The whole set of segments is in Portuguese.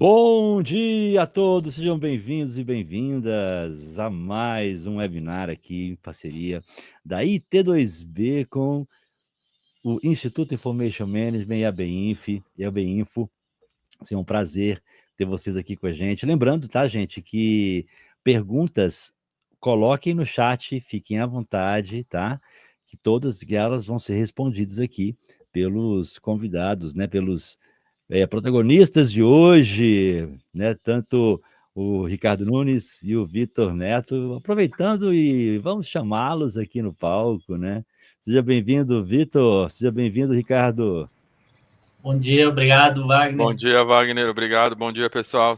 Bom dia a todos, sejam bem-vindos e bem-vindas a mais um webinar aqui em parceria da IT2B com o Instituto Information Management e a BEINFO. Assim, é um prazer ter vocês aqui com a gente. Lembrando, tá, gente, que perguntas coloquem no chat, fiquem à vontade, tá? Que todas elas vão ser respondidas aqui pelos convidados, né? Pelos protagonistas de hoje, né? Tanto o Ricardo Nunes e o Vitor Neto, aproveitando e vamos chamá-los aqui no palco, né? Seja bem-vindo, Vitor. Seja bem-vindo, Ricardo. Bom dia, obrigado, Bom Wagner. dia, Wagner. Obrigado. Bom dia, pessoal.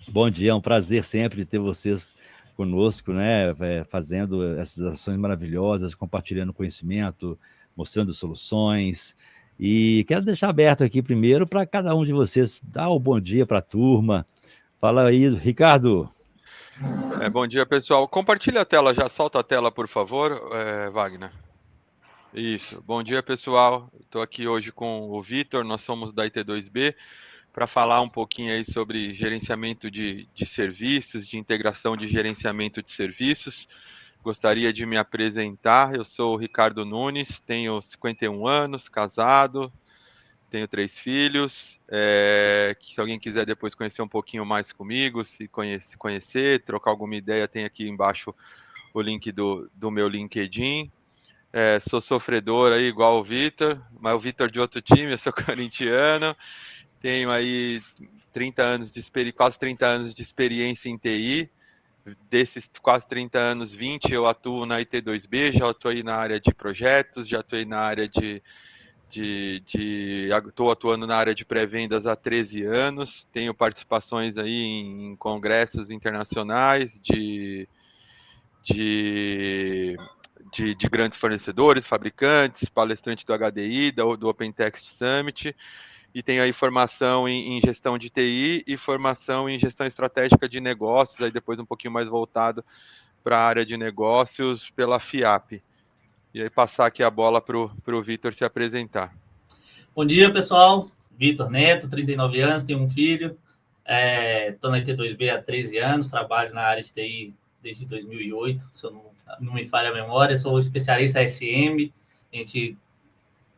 Bom dia, é um prazer sempre ter vocês conosco, né? Fazendo essas ações maravilhosas, compartilhando conhecimento, mostrando soluções. E quero deixar aberto aqui primeiro para cada um de vocês dar o bom dia para a turma. Fala aí, Ricardo. Bom dia, pessoal. Compartilha a tela, já solta a tela, por favor, Wagner. Isso. Bom dia, pessoal. Estou aqui hoje com o Vitor, nós somos da IT2B, para falar um pouquinho aí sobre gerenciamento de serviços, de integração de gerenciamento de serviços. Gostaria de me apresentar. Eu sou o Ricardo Nunes, tenho 51 anos, casado, tenho 3 filhos. Se alguém quiser depois conhecer um pouquinho mais comigo, se conhecer, trocar alguma ideia, tem aqui embaixo o link do meu LinkedIn. Sou sofredor aí, igual o Vitor, mas o Vitor de outro time, eu sou corintiano. Tenho aí 30 anos quase 30 anos de experiência em TI. Desses quase 30 anos, 20 eu atuo na IT2B, já atuei na área de projetos, já atuei na área estou atuando na área de pré-vendas há 13 anos, tenho participações aí em congressos internacionais de, de grandes fornecedores, fabricantes, palestrante do HDI, do OpenText Summit, e tenho aí formação em gestão de TI e formação em gestão estratégica de negócios, aí depois um pouquinho mais voltado para a área de negócios pela FIAP. E aí passar aqui a bola para o Vitor se apresentar. Bom dia, pessoal. Vitor Neto, 39 anos, tenho um filho. Estou na IT2B há 13 anos, trabalho na área de TI desde 2008, se eu não me falha a memória. Sou especialista SM, a gente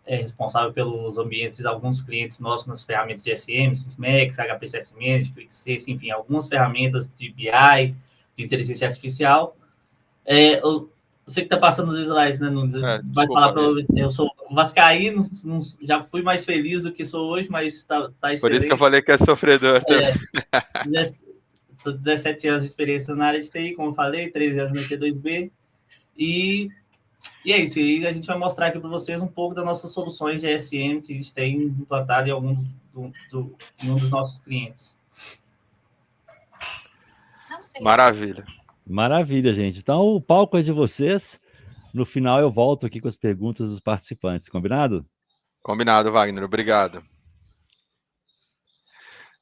é responsável pelos ambientes de alguns clientes nossos nas ferramentas de SM, Sysmex, HP Management, ClickSense, enfim, algumas ferramentas de BI, de inteligência artificial. Você que está passando os slides, né, Nunes? Vai falar para eu sou vascaíno, já fui mais feliz do que sou hoje, mas está excelente. Por isso que eu falei que é sofredor também. Sou 17 anos de experiência na área de TI, como eu falei, 13 anos na IT2B. E é isso. E a gente vai mostrar aqui para vocês um pouco das nossas soluções de SM que a gente tem implantado em alguns em um dos nossos clientes. Maravilha. Maravilha, gente. Então, o palco é de vocês. No final, eu volto aqui com as perguntas dos participantes. Combinado? Combinado, Wagner. Obrigado.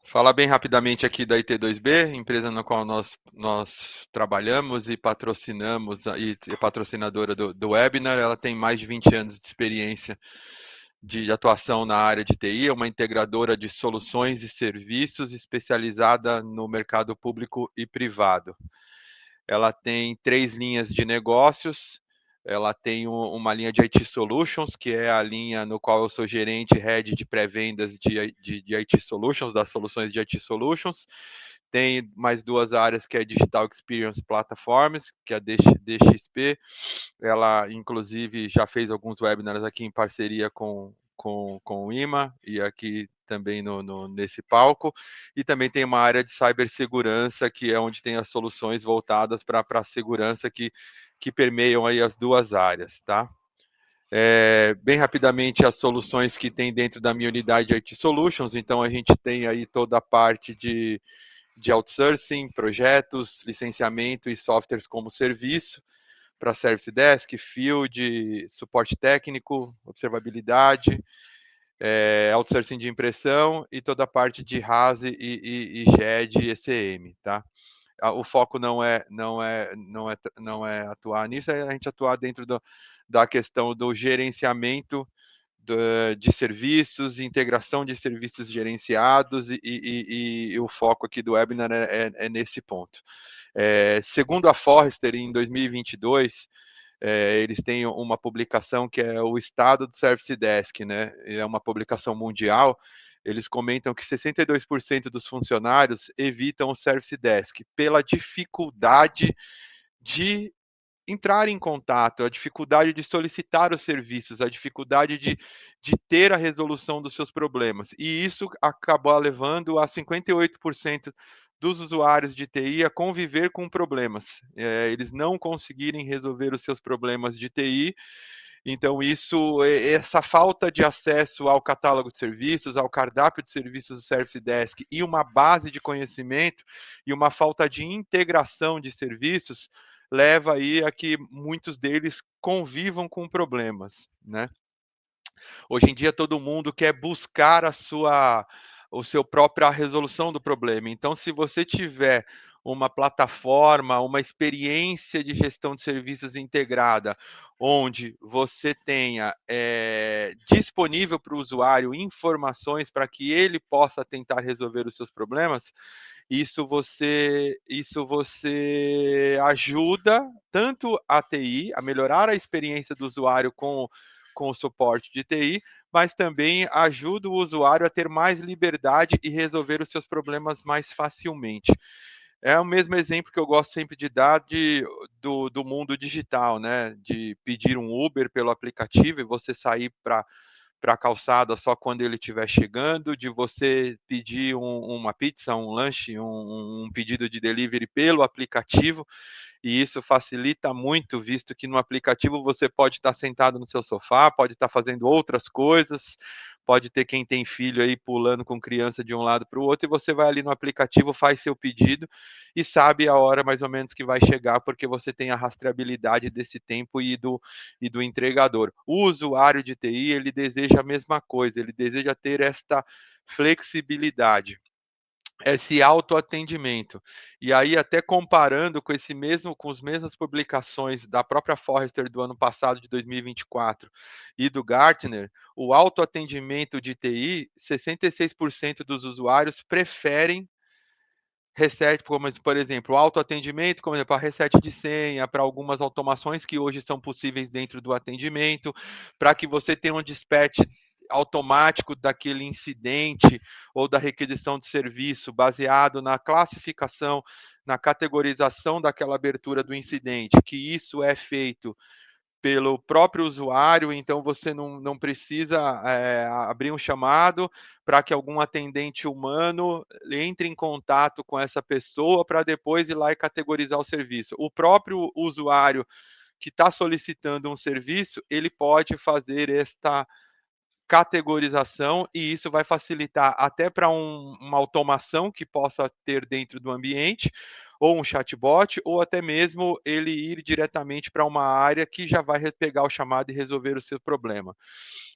Falar bem rapidamente aqui da IT2B, empresa na qual nós trabalhamos e patrocinamos, e é patrocinadora do webinar. Ela tem mais de 20 anos de experiência de atuação na área de TI, é uma integradora de soluções e serviços especializada no mercado público e privado. Ela tem 3 linhas de negócios. Ela tem uma linha de IT Solutions, que é a linha no qual eu sou gerente head de pré-vendas de IT Solutions, das soluções de IT Solutions. Tem mais 2 áreas, que é Digital Experience Platforms, que é a DXP. Ela, inclusive, já fez alguns webinars aqui em parceria com o IMA e aqui também nesse palco. E também tem uma área de cibersegurança, que é onde tem as soluções voltadas para a segurança que permeiam aí as 2 áreas, tá? Bem rapidamente, as soluções que tem dentro da minha unidade de IT Solutions. Então, a gente tem aí toda a parte de outsourcing, projetos, licenciamento e softwares como serviço, para Service Desk, Field, suporte técnico, observabilidade, outsourcing de impressão e toda a parte de RAS e GED e ECM, tá? O foco não é atuar nisso, é a gente atuar dentro da questão do gerenciamento de serviços, integração de serviços gerenciados e o foco aqui do webinar é nesse ponto. Segundo a Forrester, em 2022, eles têm uma publicação que é o Estado do Service Desk, né? É uma publicação mundial. Eles comentam que 62% dos funcionários evitam o Service Desk pela dificuldade de entrar em contato, a dificuldade de solicitar os serviços, a dificuldade de ter a resolução dos seus problemas. E isso acabou levando a 58% dos usuários de TI a conviver com problemas. Eles não conseguirem resolver os seus problemas de TI. Então, essa falta de acesso ao catálogo de serviços, ao cardápio de serviços do Service Desk e uma base de conhecimento e uma falta de integração de serviços leva aí a que muitos deles convivam com problemas, né? Hoje em dia todo mundo quer buscar o seu própria resolução do problema. Então, se você tiver uma plataforma, uma experiência de gestão de serviços integrada, onde você tenha disponível para o usuário informações para que ele possa tentar resolver os seus problemas, isso você ajuda tanto a TI a melhorar a experiência do usuário com o suporte de TI, mas também ajuda o usuário a ter mais liberdade e resolver os seus problemas mais facilmente. É o mesmo exemplo que eu gosto sempre de dar do mundo digital, né? De pedir um Uber pelo aplicativo e você sair para a calçada só quando ele estiver chegando, de você pedir uma pizza, um lanche, um pedido de delivery pelo aplicativo, e isso facilita muito, visto que no aplicativo você pode estar sentado no seu sofá, pode estar fazendo outras coisas, pode ter quem tem filho aí pulando com criança de um lado para o outro, e você vai ali no aplicativo, faz seu pedido e sabe a hora mais ou menos que vai chegar, porque você tem a rastreabilidade desse tempo e do entregador. O usuário de TI, ele deseja a mesma coisa, ele deseja ter esta flexibilidade, esse autoatendimento. E aí, até comparando com as mesmas publicações da própria Forrester do ano passado, de 2024, e do Gartner, o autoatendimento de TI, 66% dos usuários preferem reset, como por exemplo, o autoatendimento, como para reset de senha, para algumas automações que hoje são possíveis dentro do atendimento, para que você tenha um dispatch automático daquele incidente ou da requisição de serviço baseado na classificação, na categorização daquela abertura do incidente, que isso é feito pelo próprio usuário, então você não precisa abrir um chamado para que algum atendente humano entre em contato com essa pessoa para depois ir lá e categorizar o serviço. O próprio usuário que está solicitando um serviço, ele pode fazer esta categorização e isso vai facilitar até para uma automação que possa ter dentro do ambiente, ou um chatbot, ou até mesmo ele ir diretamente para uma área que já vai pegar o chamado e resolver o seu problema.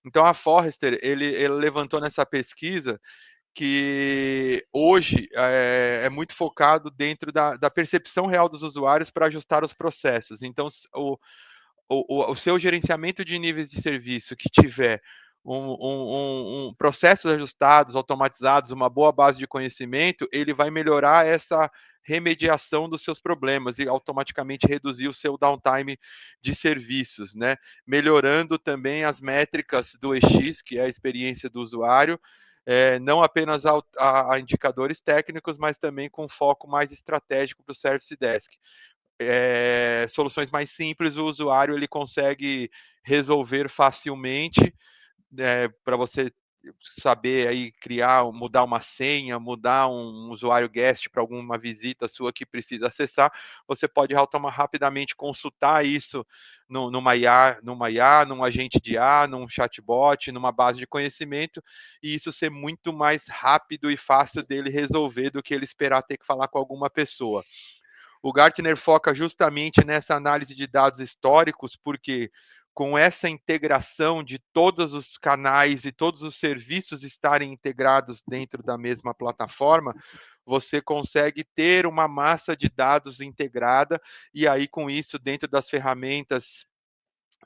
Então a Forrester, ele levantou nessa pesquisa que hoje é muito focado dentro da percepção real dos usuários para ajustar os processos. Então, o seu gerenciamento de níveis de serviço que tiver processos ajustados, automatizados, uma boa base de conhecimento, ele vai melhorar essa remediação dos seus problemas e automaticamente reduzir o seu downtime de serviços, né? Melhorando também as métricas do EX, que é a experiência do usuário, não apenas a indicadores técnicos, mas também com foco mais estratégico para o Service Desk. Soluções mais simples, o usuário ele consegue resolver facilmente, para você saber aí criar, mudar uma senha, mudar um usuário guest para alguma visita sua que precisa acessar, você pode rapidamente consultar isso numa IA, num agente de IA, num chatbot, numa base de conhecimento, e isso ser muito mais rápido e fácil dele resolver do que ele esperar ter que falar com alguma pessoa. O Gartner foca justamente nessa análise de dados históricos, porque com essa integração de todos os canais e todos os serviços estarem integrados dentro da mesma plataforma, você consegue ter uma massa de dados integrada, e aí com isso, dentro das ferramentas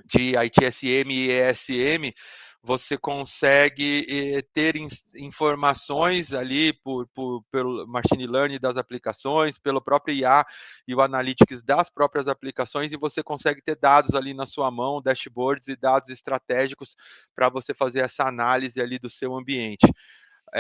de ITSM e ESM, você consegue ter informações ali pelo machine learning das aplicações, pelo próprio IA e o analytics das próprias aplicações, e você consegue ter dados ali na sua mão, dashboards e dados estratégicos para você fazer essa análise ali do seu ambiente.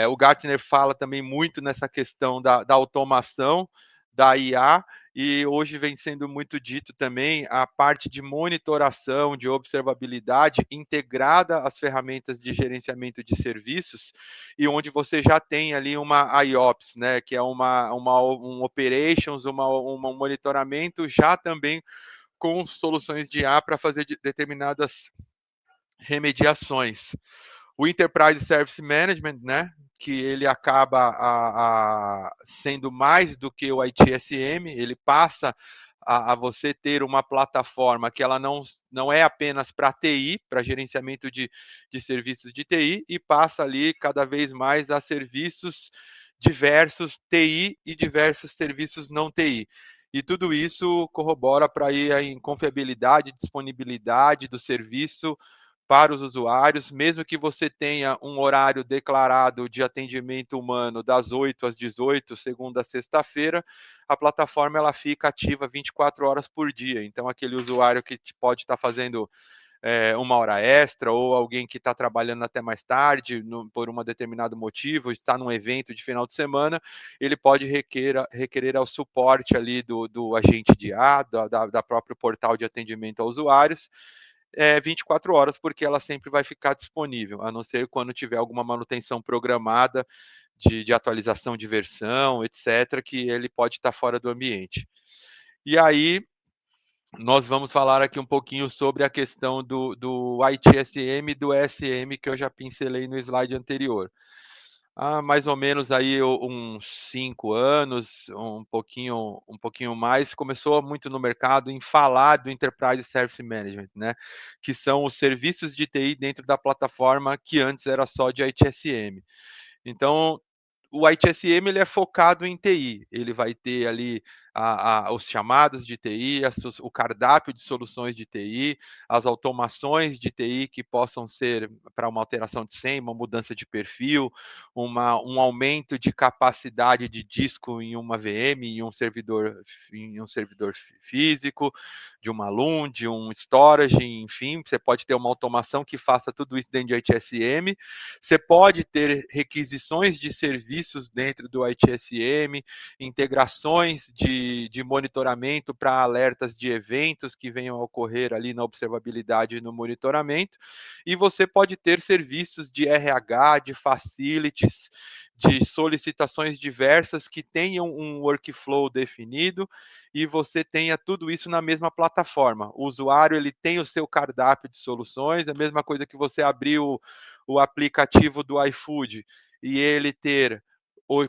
O Gartner fala também muito nessa questão da automação, da IA, e hoje vem sendo muito dito também a parte de monitoração, de observabilidade integrada às ferramentas de gerenciamento de serviços, e onde você já tem ali uma IOPS, né, que é um operations, um monitoramento já também com soluções de IA para fazer determinadas remediações. O Enterprise Service Management, né, que ele acaba sendo mais do que o ITSM, ele passa a você ter uma plataforma que ela não é apenas para TI, para gerenciamento de serviços de TI, e passa ali cada vez mais a serviços diversos TI e diversos serviços não TI. E tudo isso corrobora para ir em confiabilidade, disponibilidade do serviço para os usuários, mesmo que você tenha um horário declarado de atendimento humano das 8 às 18, segunda a sexta-feira, a plataforma ela fica ativa 24 horas por dia. Então, aquele usuário que pode estar fazendo uma hora extra, ou alguém que está trabalhando até mais tarde, por um determinado motivo, está num evento de final de semana, ele pode requerer ao suporte ali do agente de IA, da próprio portal de atendimento a usuários, 24 horas, porque ela sempre vai ficar disponível, a não ser quando tiver alguma manutenção programada de atualização de versão, etc., que ele pode estar fora do ambiente. E aí, nós vamos falar aqui um pouquinho sobre a questão do ITSM e do ESM, que eu já pincelei no slide anterior. Há mais ou menos aí uns 5 anos, um pouquinho mais, começou muito no mercado em falar do Enterprise Service Management, né? Que são os serviços de TI dentro da plataforma que antes era só de ITSM. Então, o ITSM ele é focado em TI, ele vai ter ali os chamados de TI, o cardápio de soluções de TI, as automações de TI que possam ser para uma alteração de senha, uma mudança de perfil, um aumento de capacidade de disco em uma VM, em um servidor físico, de uma LUN, de um storage, enfim, você pode ter uma automação que faça tudo isso dentro de ITSM. Você pode ter requisições de serviços dentro do ITSM, integrações de monitoramento para alertas de eventos que venham a ocorrer ali na observabilidade e no monitoramento, e você pode ter serviços de RH, de facilities, de solicitações diversas que tenham um workflow definido e você tenha tudo isso na mesma plataforma. O usuário ele tem o seu cardápio de soluções, a mesma coisa que você abriu o aplicativo do iFood e ele ter,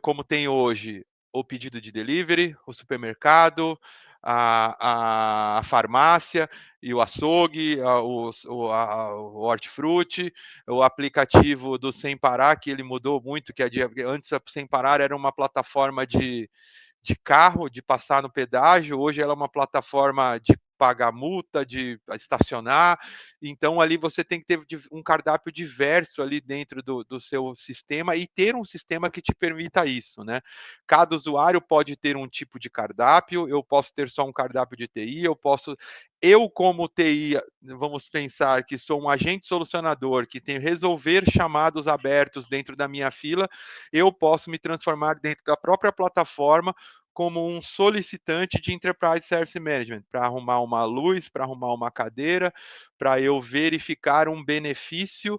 como tem hoje, o pedido de delivery, o supermercado, a farmácia e o açougue, o hortifruti, o aplicativo do Sem Parar, que ele mudou muito, que antes a Sem Parar era uma plataforma de carro, de passar no pedágio, hoje ela é uma plataforma de pagar multa, de estacionar, então ali você tem que ter um cardápio diverso ali dentro do seu sistema e ter um sistema que te permita isso, né? Cada usuário pode ter um tipo de cardápio, eu posso ter só um cardápio de TI, eu como TI, vamos pensar que sou um agente solucionador, que tem resolver chamados abertos dentro da minha fila, eu posso me transformar dentro da própria plataforma como um solicitante de Enterprise Service Management, para arrumar uma luz, para arrumar uma cadeira, para eu verificar um benefício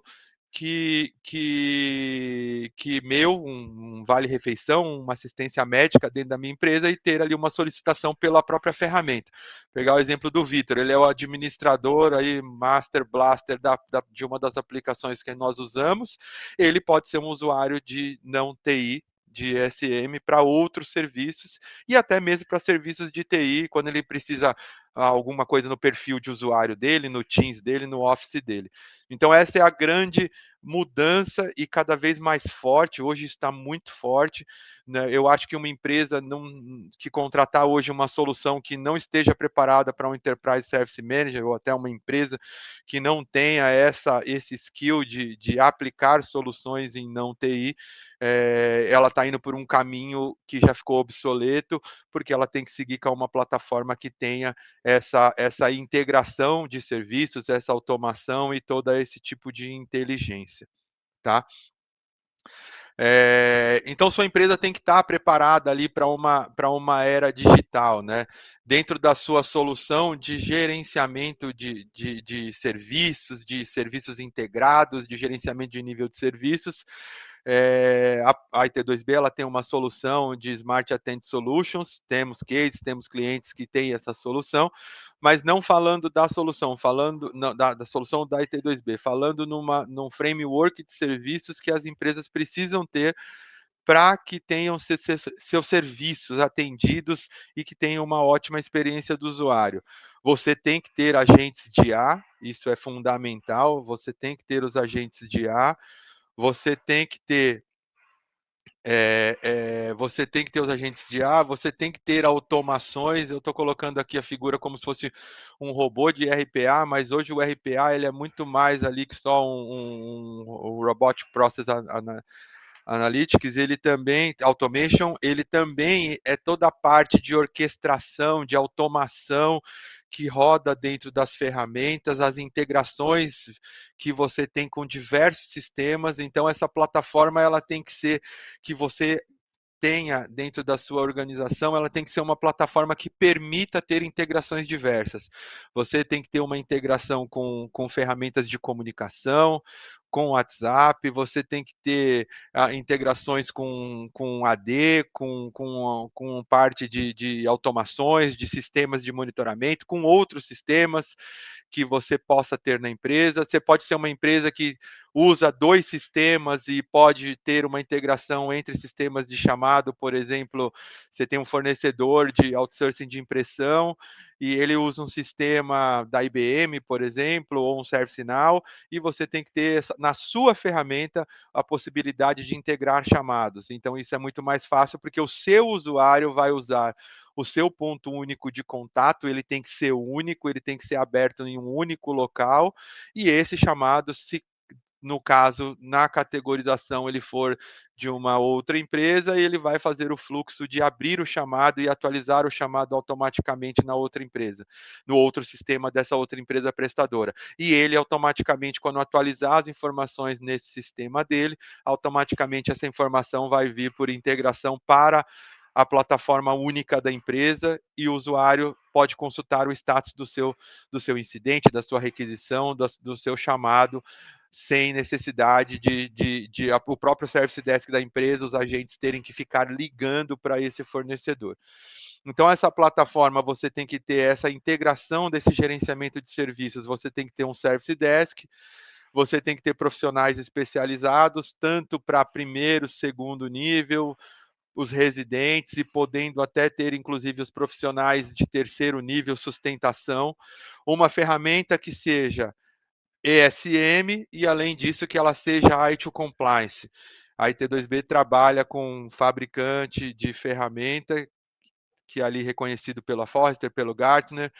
um vale-refeição, uma assistência médica dentro da minha empresa e ter ali uma solicitação pela própria ferramenta. Pegar o exemplo do Vitor, ele é o administrador aí, Master Blaster de uma das aplicações que nós usamos, ele pode ser um usuário de não TI de SM para outros serviços e até mesmo para serviços de TI, quando ele precisa alguma coisa no perfil de usuário dele, no Teams dele, no Office dele. Então essa é a grande mudança e cada vez mais forte, hoje está muito forte, né? Eu acho que uma empresa que contratar hoje uma solução que não esteja preparada para um Enterprise Service Manager, ou até uma empresa que não tenha esse skill de aplicar soluções em não TI, ela está indo por um caminho que já ficou obsoleto, porque ela tem que seguir com uma plataforma que tenha essa integração de serviços, essa automação e todo esse tipo de inteligência, tá? Então, sua empresa tem que estar preparada ali para uma era digital, né? Dentro da sua solução de gerenciamento de serviços integrados, de gerenciamento de nível de serviços, a IT2B ela tem uma solução de Smart Attend Solutions, temos cases, temos clientes que têm essa solução, mas não falando da solução, falando da solução da IT2B, falando num framework de serviços que as empresas precisam ter para que tenham seus serviços atendidos e que tenham uma ótima experiência do usuário. Você tem que ter agentes de IA, isso é fundamental, você tem que ter os agentes de IA, você tem que ter você tem que ter os agentes de IA, você tem que ter automações. Eu estou colocando aqui a figura como se fosse um robô de RPA, mas hoje o RPA ele é muito mais ali que só um Robotic Process Analytics, ele também, Automation, ele também é toda a parte de orquestração, de automação que roda dentro das ferramentas, as integrações que você tem com diversos sistemas. Então, essa plataforma ela tem que ser que você tenha dentro da sua organização, ela tem que ser uma plataforma que permita ter integrações diversas. Você tem que ter uma integração com ferramentas de comunicação, com WhatsApp, você tem que ter integrações com AD, com parte de automações, de sistemas de monitoramento, com outros sistemas que você possa ter na empresa. Você pode ser uma empresa que usa 2 sistemas e pode ter uma integração entre sistemas de chamado, por exemplo, você tem um fornecedor de outsourcing de impressão e ele usa um sistema da IBM, por exemplo, ou um ServiceNow, e você tem que ter na sua ferramenta a possibilidade de integrar chamados. Então isso é muito mais fácil porque o seu usuário vai usar o seu ponto único de contato, ele tem que ser único, ele tem que ser aberto em um único local, e esse chamado, se no caso, na categorização, ele for de uma outra empresa, ele vai fazer o fluxo de abrir o chamado e atualizar o chamado automaticamente na outra empresa, no outro sistema dessa outra empresa prestadora. E ele automaticamente, quando atualizar as informações nesse sistema dele, automaticamente essa informação vai vir por integração para a plataforma única da empresa e o usuário pode consultar o status do seu incidente, da sua requisição, do seu chamado, sem necessidade de o próprio Service Desk da empresa, os agentes terem que ficar ligando para esse fornecedor. Então, essa plataforma, você tem que ter essa integração desse gerenciamento de serviços, você tem que ter um Service Desk, você tem que ter profissionais especializados, tanto para primeiro, segundo nível, os residentes e podendo até ter, inclusive, os profissionais de terceiro nível, sustentação, uma ferramenta que seja ESM e, além disso, que ela seja IT Compliance. A IT2B trabalha com um fabricante de ferramenta que é ali reconhecido pela Forrester, pelo Gartner,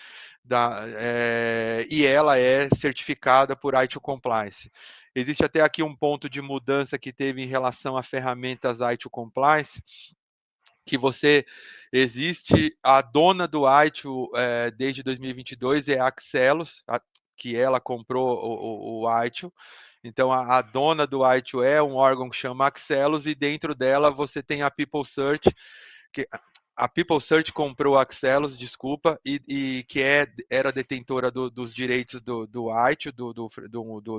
e ela é certificada por IT Compliance. Existe até aqui um ponto de mudança que teve em relação a ferramentas IT Compliance, que existe a dona do ITIL desde 2022 é a Axelos, que ela comprou o ITIL. Então a dona do ITIL é um órgão que chama Axelos e dentro dela você tem a People Search, A PeopleSearch comprou a Axelos, desculpa, e que era detentora dos direitos do ITIL,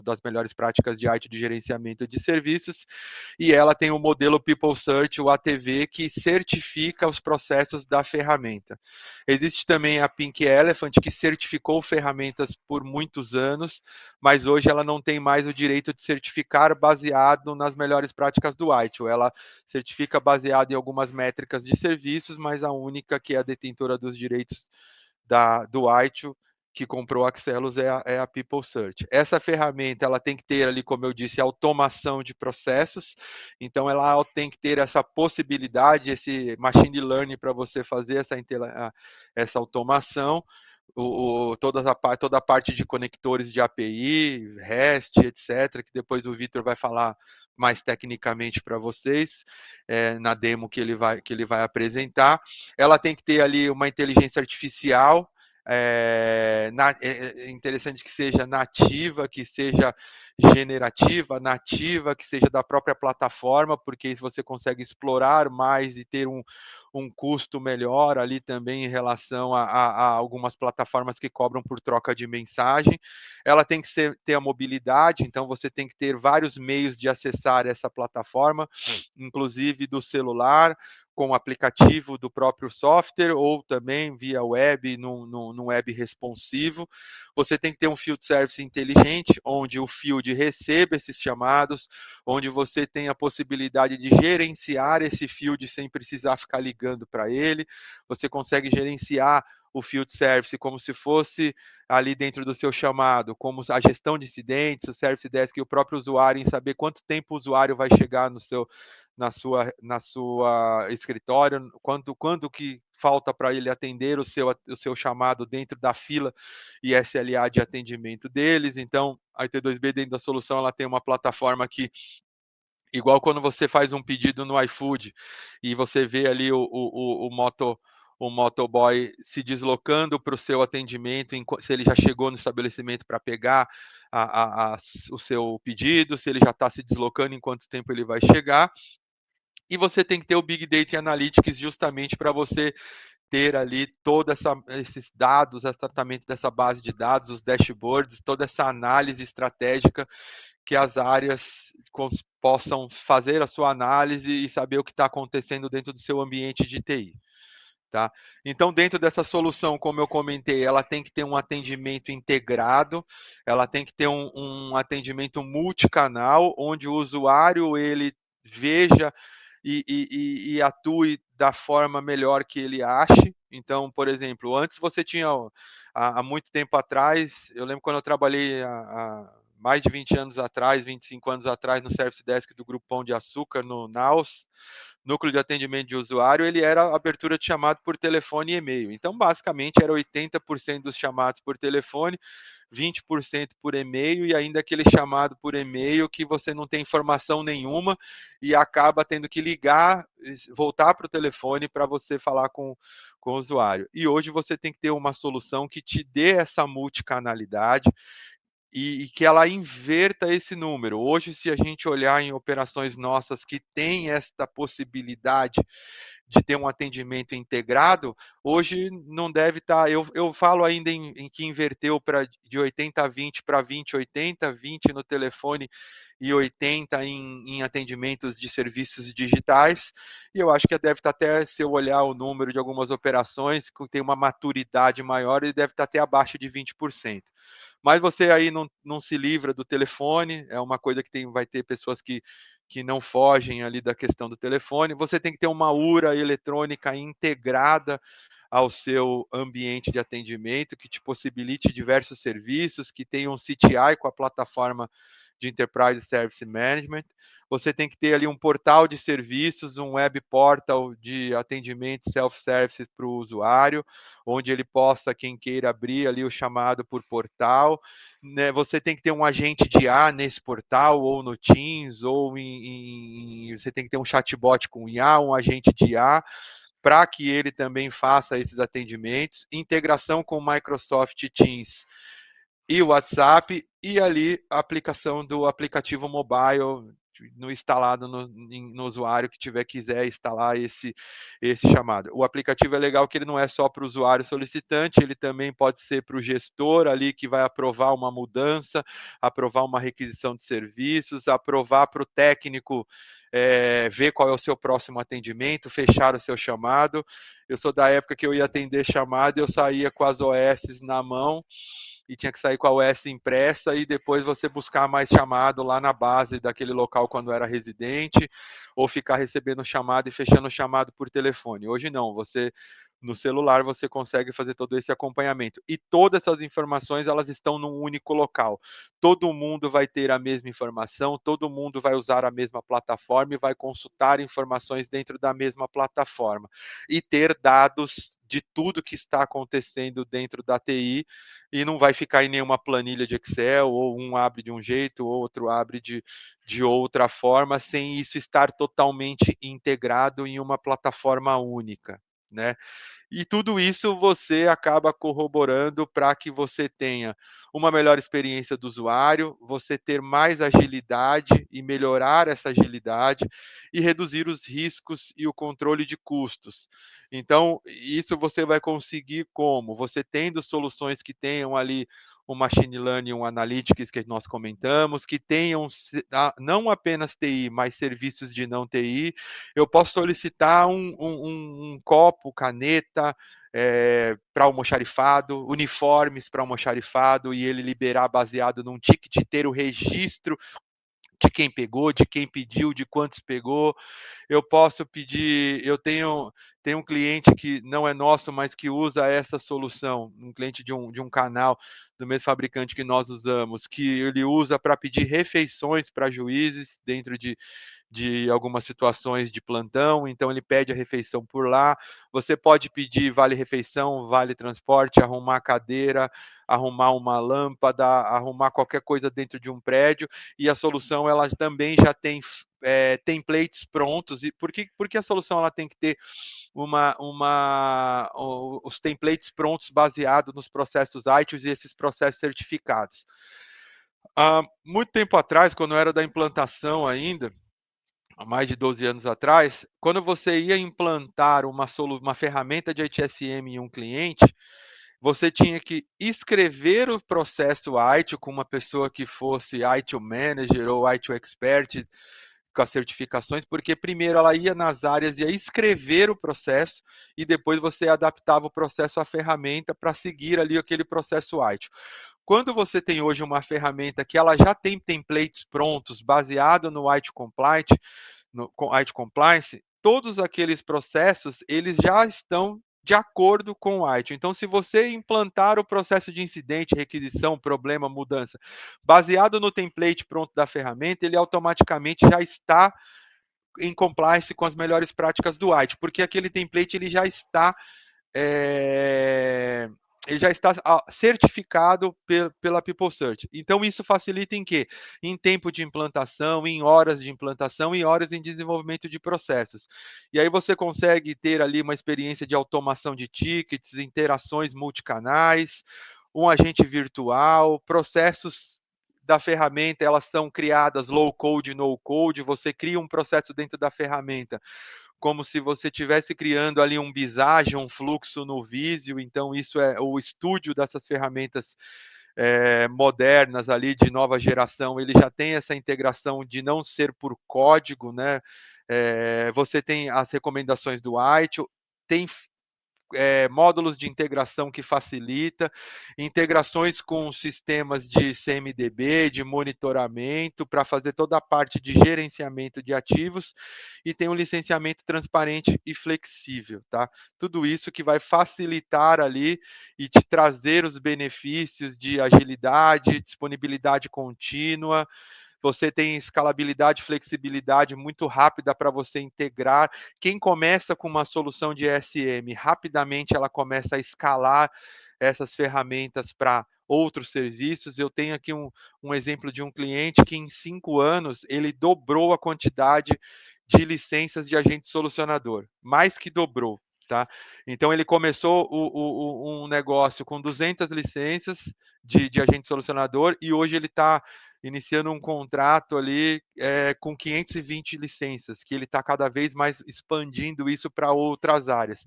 das melhores práticas de ITIL de gerenciamento de serviços, e ela tem o modelo PeopleSearch, o ATV, que certifica os processos da ferramenta. Existe também a Pink Elephant, que certificou ferramentas por muitos anos, mas hoje ela não tem mais o direito de certificar baseado nas melhores práticas do ITIL. Ela certifica baseado em algumas métricas de serviços, mas a única que é a detentora dos direitos do ITIL, que comprou a Axelos, é a PeopleSearch. Essa ferramenta ela tem que ter ali, como eu disse, automação de processos, então ela tem que ter essa possibilidade, esse machine learning para você fazer essa automação, toda a parte de conectores de API, REST, etc., que depois o Vitor vai falar mais tecnicamente para vocês, na demo que ele vai apresentar. Ela tem que ter ali uma inteligência artificial, é interessante que seja nativa, que seja generativa, nativa, que seja da própria plataforma, porque isso você consegue explorar mais e ter um custo melhor ali também em relação a algumas plataformas que cobram por troca de mensagem. Ela tem que ter a mobilidade, então você tem que ter vários meios de acessar essa plataforma, inclusive do celular, com o aplicativo do próprio software ou também via web, num web responsivo. Você tem que ter um field service inteligente, onde o field receba esses chamados, onde você tem a possibilidade de gerenciar esse field sem precisar ficar ligando para ele. Você consegue gerenciar o field service como se fosse ali dentro do seu chamado, como a gestão de incidentes, o service desk e o próprio usuário, em saber quanto tempo o usuário vai chegar na sua escritório, quando que falta para ele atender o seu chamado dentro da fila e SLA de atendimento deles. Então, a IT2B dentro da solução ela tem uma plataforma que, igual quando você faz um pedido no iFood e você vê ali o motoboy se deslocando para o seu atendimento, se ele já chegou no estabelecimento para pegar o seu pedido, se ele já está se deslocando, em quanto tempo ele vai chegar. E você tem que ter o Big Data Analytics justamente para você ter ali todos esses dados, esse tratamento dessa base de dados, os dashboards, toda essa análise estratégica que as áreas possam fazer a sua análise e saber o que está acontecendo dentro do seu ambiente de TI. Tá? Então, dentro dessa solução, como eu comentei, ela tem que ter um atendimento integrado, ela tem que ter um atendimento multicanal, onde o usuário ele veja e atue da forma melhor que ele ache. Então, por exemplo, antes você tinha, há muito tempo atrás, eu lembro quando eu trabalhei há mais de 20 anos atrás, 25 anos atrás, no Service Desk do Grupo Pão de Açúcar, no NAUS, Núcleo de Atendimento de Usuário, ele era abertura de chamado por telefone e e-mail. Então, basicamente, era 80% dos chamados por telefone, 20% por e-mail e ainda aquele chamado por e-mail que você não tem informação nenhuma e acaba tendo que ligar, voltar para o telefone para você falar com o usuário. E hoje você tem que ter uma solução que te dê essa multicanalidade e que ela inverta esse número. Hoje, se a gente olhar em operações nossas que tem esta possibilidade de ter um atendimento integrado, hoje não deve estar. Eu falo ainda em que inverteu de 80 a 20 para 20, 80, 20 no telefone e 80 em atendimentos de serviços digitais. E eu acho que deve estar até, se eu olhar o número de algumas operações, que tem uma maturidade maior, ele deve estar até abaixo de 20%. Mas você aí não se livra do telefone, é uma coisa que vai ter pessoas que não fogem ali da questão do telefone. Você tem que ter uma URA eletrônica integrada ao seu ambiente de atendimento, que te possibilite diversos serviços, que tenha um CTI com a plataforma de Enterprise Service Management. Você tem que ter ali um portal de serviços, um web portal de atendimento self-service para o usuário, onde ele possa, quem queira, abrir ali o chamado por portal. Né? Você tem que ter um agente de IA nesse portal, ou no Teams, ou você tem que ter um chatbot com IA, um agente de IA, para que ele também faça esses atendimentos, integração com o Microsoft Teams e o WhatsApp, e ali a aplicação do aplicativo mobile no instalado no usuário que quiser instalar esse chamado. O aplicativo é legal que ele não é só para o usuário solicitante, ele também pode ser para o gestor ali que vai aprovar uma mudança, aprovar uma requisição de serviços, aprovar para o técnico ver qual é o seu próximo atendimento, fechar o seu chamado. Eu sou da época que eu ia atender chamado e eu saía com as OS na mão e tinha que sair com a OS impressa e depois você buscar mais chamado lá na base daquele local quando era residente, ou ficar recebendo chamado e fechando chamado por telefone. Hoje não, você no celular você consegue fazer todo esse acompanhamento. E todas essas informações elas estão num único local. Todo mundo vai ter a mesma informação, todo mundo vai usar a mesma plataforma e vai consultar informações dentro da mesma plataforma. E ter dados de tudo que está acontecendo dentro da TI e não vai ficar em nenhuma planilha de Excel, ou um abre de um jeito, outro abre de outra forma, sem isso estar totalmente integrado em uma plataforma única, né? E tudo isso você acaba corroborando para que você tenha uma melhor experiência do usuário, você ter mais agilidade e melhorar essa agilidade e reduzir os riscos e o controle de custos. Então, isso você vai conseguir como? Você tendo soluções que tenham ali um machine learning, um analytics que nós comentamos, que tenham não apenas TI, mas serviços de não TI. Eu posso solicitar um copo, caneta, para almoxarifado, uniformes para almoxarifado, e ele liberar baseado num ticket, ter o registro de quem pegou, de quem pediu, de quantos pegou. Eu posso pedir, tenho um cliente que não é nosso, mas que usa essa solução, um cliente de um canal do mesmo fabricante que nós usamos, que ele usa para pedir refeições para juízes dentro de algumas situações de plantão, então ele pede a refeição por lá. Você pode pedir vale refeição, vale transporte, arrumar cadeira, arrumar uma lâmpada, arrumar qualquer coisa dentro de um prédio, e a solução ela também já tem templates prontos. E por que a solução ela tem que ter os templates prontos baseados nos processos ITIL e esses processos certificados? Há muito tempo atrás, quando eu era da implantação ainda, há mais de 12 anos atrás, quando você ia implantar uma ferramenta de ITSM em um cliente, você tinha que escrever o processo ITIL com uma pessoa que fosse ITIL Manager ou ITIL Expert com as certificações, porque primeiro ela ia nas áreas, ia escrever o processo e depois você adaptava o processo à ferramenta para seguir ali aquele processo ITIL. Quando você tem hoje uma ferramenta que ela já tem templates prontos, baseado no ITIL Compliant, no ITIL Compliance, todos aqueles processos, eles já estão de acordo com o ITIL. Então, se você implantar o processo de incidente, requisição, problema, mudança, baseado no template pronto da ferramenta, ele automaticamente já está em compliance com as melhores práticas do ITIL, porque aquele template é, ele já está certificado pela PeopleCert. Então, isso facilita em quê? Em tempo de implantação, em horas de implantação e horas em desenvolvimento de processos. E aí você consegue ter ali uma experiência de automação de tickets, interações multicanais, um agente virtual, processos da ferramenta, elas são criadas low code, no code, você cria um processo dentro da ferramenta como se você estivesse criando ali um Visage, um fluxo no Visio, então isso é o estúdio dessas ferramentas modernas ali de nova geração, ele já tem essa integração de não ser por código, né? Você tem as recomendações do ITIL, tem módulos de integração que facilita, integrações com sistemas de CMDB, de monitoramento, para fazer toda a parte de gerenciamento de ativos, e tem um licenciamento transparente e flexível, tá? Tudo isso que vai facilitar ali e te trazer os benefícios de agilidade, disponibilidade contínua. Você tem escalabilidade, flexibilidade muito rápida para você integrar. Quem começa com uma solução de ESM, rapidamente ela começa a escalar essas ferramentas para outros serviços. Eu tenho aqui um exemplo de um cliente que em 5 anos ele dobrou a quantidade de licenças de agente solucionador, mais que dobrou. Tá? Então ele começou um negócio com 200 licenças de agente solucionador e hoje ele está iniciando um contrato ali com 520 licenças, que ele está cada vez mais expandindo isso para outras áreas.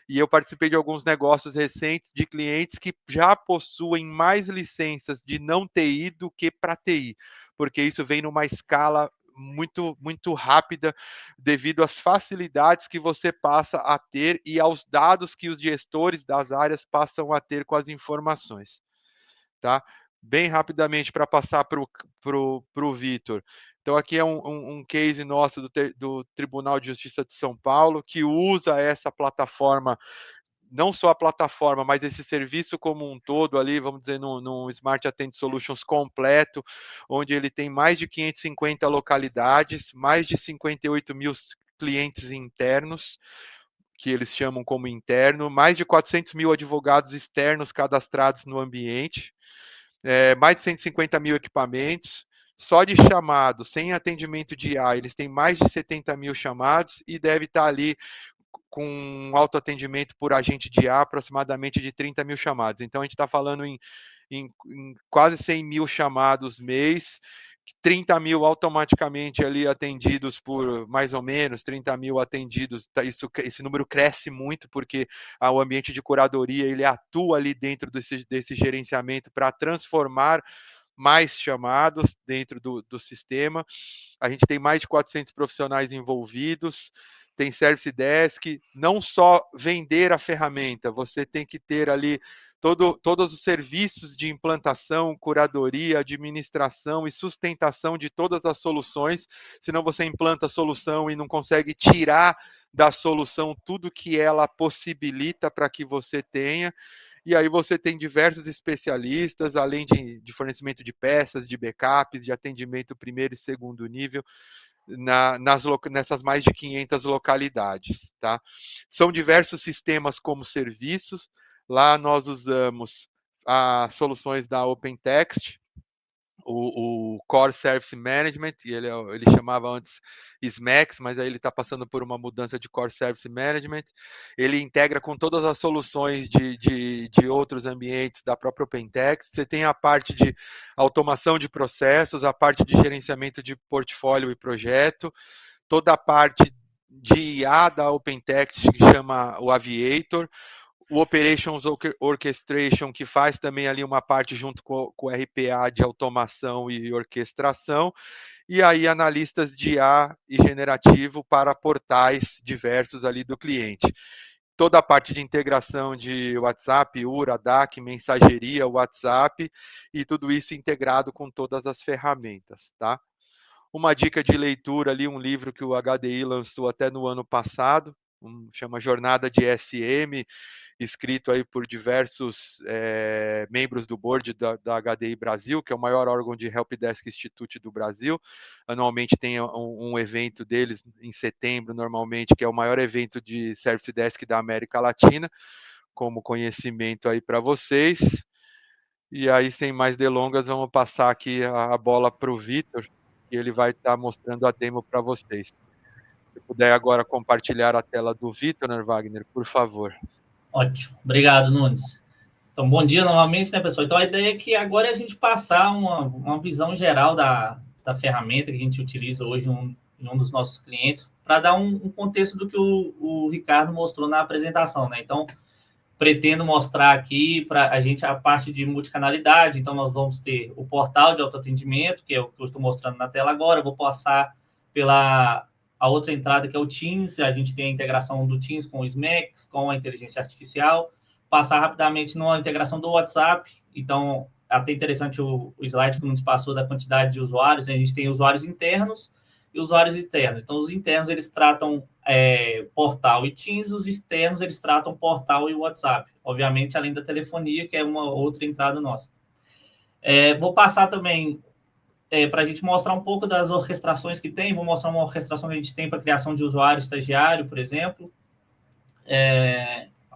E eu participei de alguns negócios recentes de clientes que já possuem mais licenças de não TI do que para TI, porque isso vem numa escala muito rápida devido às facilidades que você passa a ter e aos dados que os gestores das áreas passam a ter com as informações, tá? Bem rapidamente para passar para o Vitor. Então, aqui é um case nosso do Tribunal de Justiça de São Paulo, que usa essa plataforma, não só a plataforma, mas esse serviço como um todo ali, vamos dizer, num Smart Attend Solutions completo, onde ele tem mais de 550 localidades, mais de 58 mil clientes internos, que eles chamam como interno, mais de 400 mil advogados externos cadastrados no ambiente, mais de 150 mil equipamentos, só de chamados, sem atendimento de IA, eles têm mais de 70 mil chamados e deve estar ali com um autoatendimento por agente de IA, aproximadamente de 30 mil chamados. Então, a gente está falando em quase 100 mil chamados mês, 30 mil automaticamente ali atendidos por mais ou menos, 30 mil atendidos, esse número cresce muito porque o ambiente de curadoria ele atua ali dentro desse gerenciamento para transformar mais chamados dentro do sistema. A gente tem mais de 400 profissionais envolvidos, tem Service Desk, não só vender a ferramenta, você tem que ter ali todos os serviços de implantação, curadoria, administração e sustentação de todas as soluções, senão você implanta a solução e não consegue tirar da solução tudo que ela possibilita para que você tenha. E aí você tem diversos especialistas, além de fornecimento de peças, de backups, de atendimento primeiro e segundo nível, nessas mais de 500 localidades. Tá? São diversos sistemas como serviços. Lá nós usamos as soluções da OpenText, o Core Service Management, e ele chamava antes SMAX, mas aí ele está passando por uma mudança de Core Service Management. Ele integra com todas as soluções de outros ambientes da própria OpenText. Você tem a parte de automação de processos, a parte de gerenciamento de portfólio e projeto, toda a parte de IA da OpenText, que chama o Aviator, o Operations Orchestration, que faz também ali uma parte junto com o RPA de automação e orquestração, e aí analistas de IA e generativo para portais diversos ali do cliente. Toda a parte de integração de WhatsApp, URA, DAC, mensageria, WhatsApp, e tudo isso integrado com todas as ferramentas, tá? Uma dica de leitura ali, um livro que o HDI lançou até no ano passado, chama Jornada de SM, escrito aí por diversos membros do board da HDI Brasil, que é o maior órgão de Help Desk Institute do Brasil. Anualmente tem um evento deles em setembro, normalmente, que é o maior evento de Service Desk da América Latina, como conhecimento aí para vocês. E aí, sem mais delongas, vamos passar aqui a bola para o Vitor, e ele vai estar mostrando a demo para vocês. Se puder agora compartilhar a tela do Vitor, né, Wagner, por favor. Ótimo. Obrigado, Nunes. Então, bom dia novamente, né, pessoal? Então, a ideia é que agora é a gente passar uma visão geral da ferramenta que a gente utiliza hoje em um dos nossos clientes, para dar um contexto do que o Ricardo mostrou na apresentação, né? Então, pretendo mostrar aqui para a gente a parte de multicanalidade. Então, nós vamos ter o portal de autoatendimento, que é o que eu estou mostrando na tela agora. Eu vou passar pela a outra entrada, que é o Teams. A gente tem a integração do Teams com o SMAX, com a inteligência artificial. Passar rapidamente na integração do WhatsApp. Então, até interessante o slide que nos passou da quantidade de usuários. A gente tem usuários internos e usuários externos. Então, os internos, eles tratam portal e Teams, os externos, eles tratam portal e WhatsApp. Obviamente, além da telefonia, que é uma outra entrada nossa. Vou passar também para a gente mostrar um pouco das orquestrações que tem. Vou mostrar uma orquestração que a gente tem para criação de usuário estagiário, por exemplo.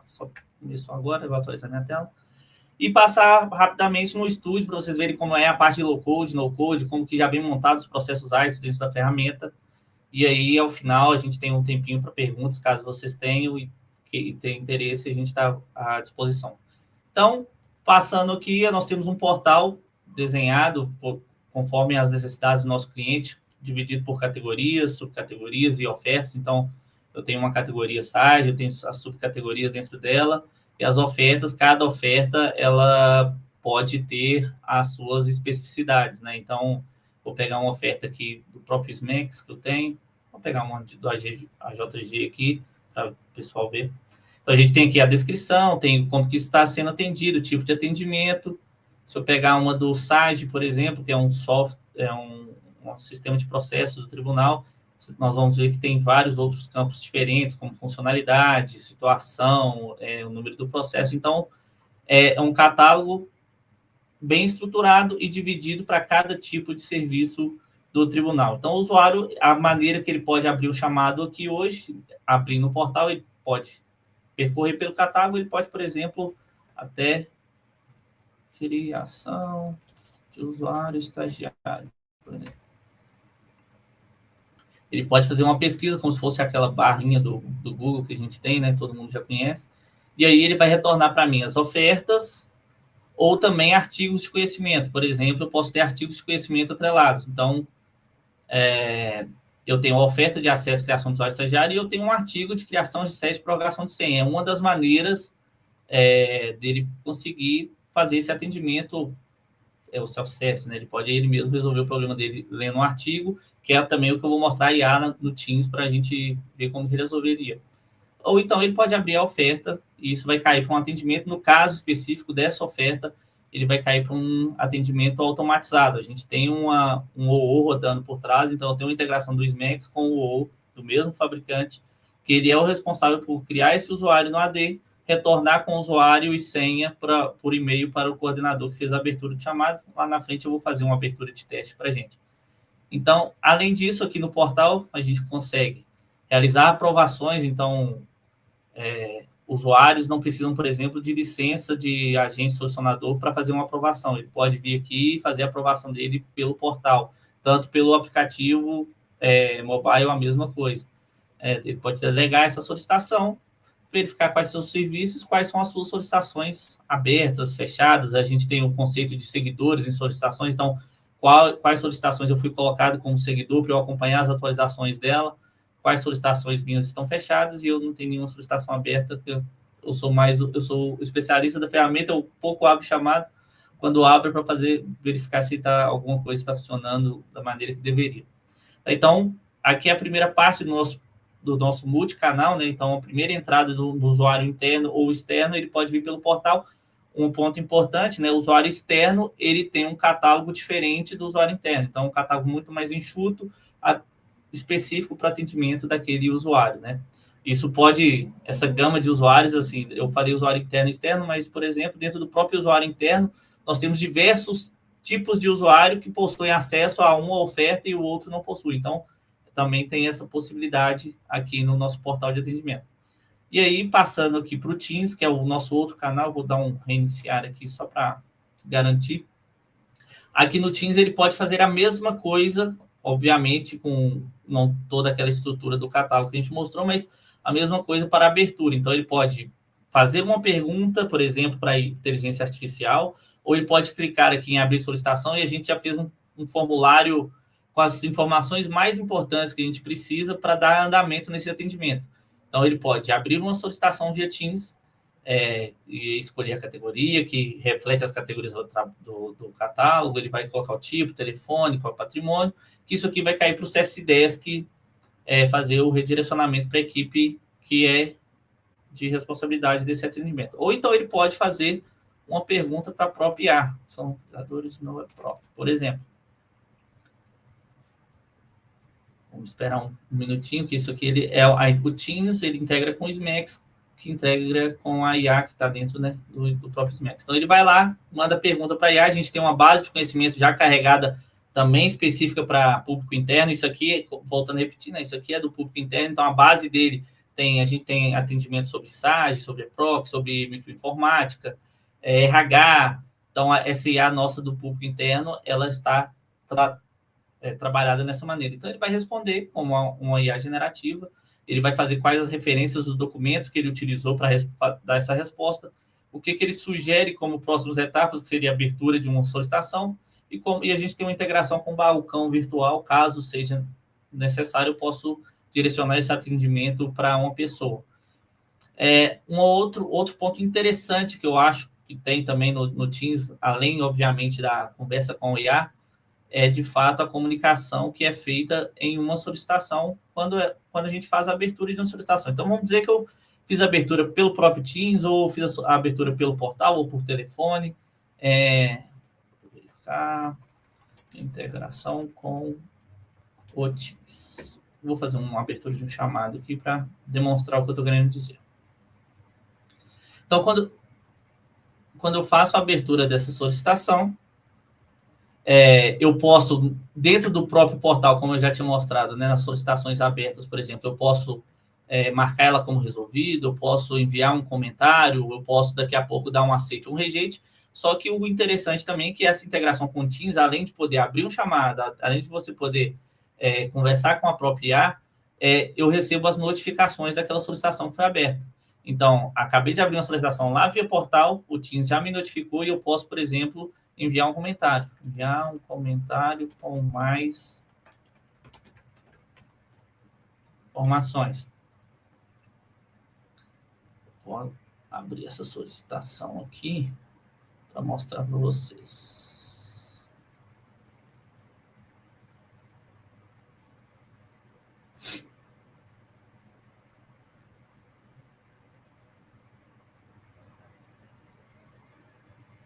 Só começou agora, eu vou atualizar minha tela. E passar rapidamente no estúdio para vocês verem como é a parte de low-code, no-code, como que já vem montados os processos ágeis dentro da ferramenta. E aí, ao final, a gente tem um tempinho para perguntas, caso vocês tenham e tenham interesse, a gente está à disposição. Então, passando aqui, nós temos um portal desenhado com conforme as necessidades do nosso cliente, dividido por categorias, subcategorias e ofertas. Então, eu tenho uma categoria SAG, eu tenho as subcategorias dentro dela, e as ofertas, cada oferta, ela pode ter as suas especificidades, né? Então, vou pegar uma oferta aqui do próprio SMAX que eu tenho, vou pegar uma do AJG aqui, para o pessoal ver. Então, a gente tem aqui a descrição, tem como que está sendo atendido, o tipo de atendimento. Se eu pegar uma do SAG, por exemplo, que é um software, um sistema de processos do tribunal, nós vamos ver que tem vários outros campos diferentes, como funcionalidade, situação, o número do processo. Então, é um catálogo bem estruturado e dividido para cada tipo de serviço do tribunal. Então, o usuário, a maneira que ele pode abrir o chamado aqui hoje, abrir no portal, ele pode percorrer pelo catálogo, ele pode, por exemplo, até criação de usuário estagiário, por exemplo. Ele pode fazer uma pesquisa, como se fosse aquela barrinha do Google que a gente tem, né? Todo mundo já conhece. E aí ele vai retornar para mim as ofertas ou também artigos de conhecimento. Por exemplo, eu posso ter artigos de conhecimento atrelados. Então, eu tenho a oferta de acesso e criação de usuário estagiário e eu tenho um artigo de criação de site e prorrogação de senha. É uma das maneiras dele conseguir fazer esse atendimento, o self-service, né? Ele pode ele mesmo resolver o problema dele lendo um artigo, que é também o que eu vou mostrar aí no Teams para a gente ver como que ele resolveria. Ou então ele pode abrir a oferta e isso vai cair para um atendimento. No caso específico dessa oferta, ele vai cair para um atendimento automatizado. A gente tem um OO rodando por trás, então eu tenho uma integração do SMAX com o OO do mesmo fabricante, que ele é o responsável por criar esse usuário no AD, retornar com o usuário e senha por e-mail para o coordenador que fez a abertura de chamado. Lá na frente eu vou fazer uma abertura de teste para a gente. Então, além disso, aqui no portal, a gente consegue realizar aprovações. Então, usuários não precisam, por exemplo, de licença de agente solucionador para fazer uma aprovação. Ele pode vir aqui e fazer a aprovação dele pelo portal, tanto pelo aplicativo mobile, a mesma coisa. Ele pode delegar essa solicitação, verificar quais são os serviços, quais são as suas solicitações abertas, fechadas. A gente tem o conceito de seguidores em solicitações, então, quais solicitações eu fui colocado como seguidor para eu acompanhar as atualizações dela, quais solicitações minhas estão fechadas e eu não tenho nenhuma solicitação aberta, porque eu sou especialista da ferramenta, eu pouco abro chamado, quando abro para verificar se alguma coisa está funcionando da maneira que deveria. Então, aqui é a primeira parte do nosso multicanal, né? Então, a primeira entrada do usuário interno ou externo, ele pode vir pelo portal. Um ponto importante, né? O usuário externo, ele tem um catálogo diferente do usuário interno. Então, um catálogo muito mais enxuto, específico para atendimento daquele usuário, né? Essa gama de usuários, assim, eu falei usuário interno e externo, mas, por exemplo, dentro do próprio usuário interno, nós temos diversos tipos de usuário que possuem acesso a uma oferta e o outro não possui. Então, também tem essa possibilidade aqui no nosso portal de atendimento. E aí, passando aqui para o Teams, que é o nosso outro canal, vou dar um reiniciar aqui só para garantir. Aqui no Teams, ele pode fazer a mesma coisa, obviamente, com não toda aquela estrutura do catálogo que a gente mostrou, mas a mesma coisa para abertura. Então, ele pode fazer uma pergunta, por exemplo, para a inteligência artificial, ou ele pode clicar aqui em abrir solicitação e a gente já fez um formulário com as informações mais importantes que a gente precisa para dar andamento nesse atendimento. Então, ele pode abrir uma solicitação via Teams e escolher a categoria, que reflete as categorias do catálogo, ele vai colocar o tipo, telefone, qual é o patrimônio, que isso aqui vai cair para o CFC Desk, fazer o redirecionamento para a equipe que é de responsabilidade desse atendimento. Ou então ele pode fazer uma pergunta para a própria IA, são criadores no Pro, por exemplo. Vamos esperar um minutinho, que isso aqui o Teams, ele integra com o SMAX, que integra com a IA que está dentro, né, do próprio SMAX. Então, ele vai lá, manda pergunta para a IA, a gente tem uma base de conhecimento já carregada, também específica para público interno. Isso aqui, voltando a repetir, né, isso aqui é do público interno, então a base dele a gente tem atendimento sobre SAG, sobre EPROC, sobre microinformática, RH. Então, essa IA nossa do público interno, ela está trabalhada dessa maneira. Então, ele vai responder como uma IA generativa, ele vai fazer quais as referências dos documentos que ele utilizou para dar essa resposta, o que ele sugere como próximas etapas, que seria a abertura de uma solicitação, e a gente tem uma integração com o balcão virtual, caso seja necessário, eu posso direcionar esse atendimento para uma pessoa. Outro ponto interessante que eu acho que tem também no Teams, além, obviamente, da conversa com o IA, é, de fato, a comunicação que é feita em uma solicitação quando a gente faz a abertura de uma solicitação. Então, vamos dizer que eu fiz a abertura pelo próprio Teams, ou fiz a abertura pelo portal, ou por telefone. Verificar integração com o Teams. Vou fazer uma abertura de um chamado aqui para demonstrar o que eu estou querendo dizer. Então, quando eu faço a abertura dessa solicitação, eu posso, dentro do próprio portal, como eu já tinha mostrado, né, nas solicitações abertas, por exemplo, eu posso marcar ela como resolvido, eu posso enviar um comentário, eu posso daqui a pouco dar um aceite ou um rejeite. Só que o interessante também é que essa integração com o Teams, além de poder abrir um chamado, além de você poder conversar com a própria IA, eu recebo as notificações daquela solicitação que foi aberta. Então, acabei de abrir uma solicitação lá via portal, o Teams já me notificou e eu posso, por exemplo, enviar um comentário. Enviar um comentário com mais informações. Vou abrir essa solicitação aqui para mostrar para vocês.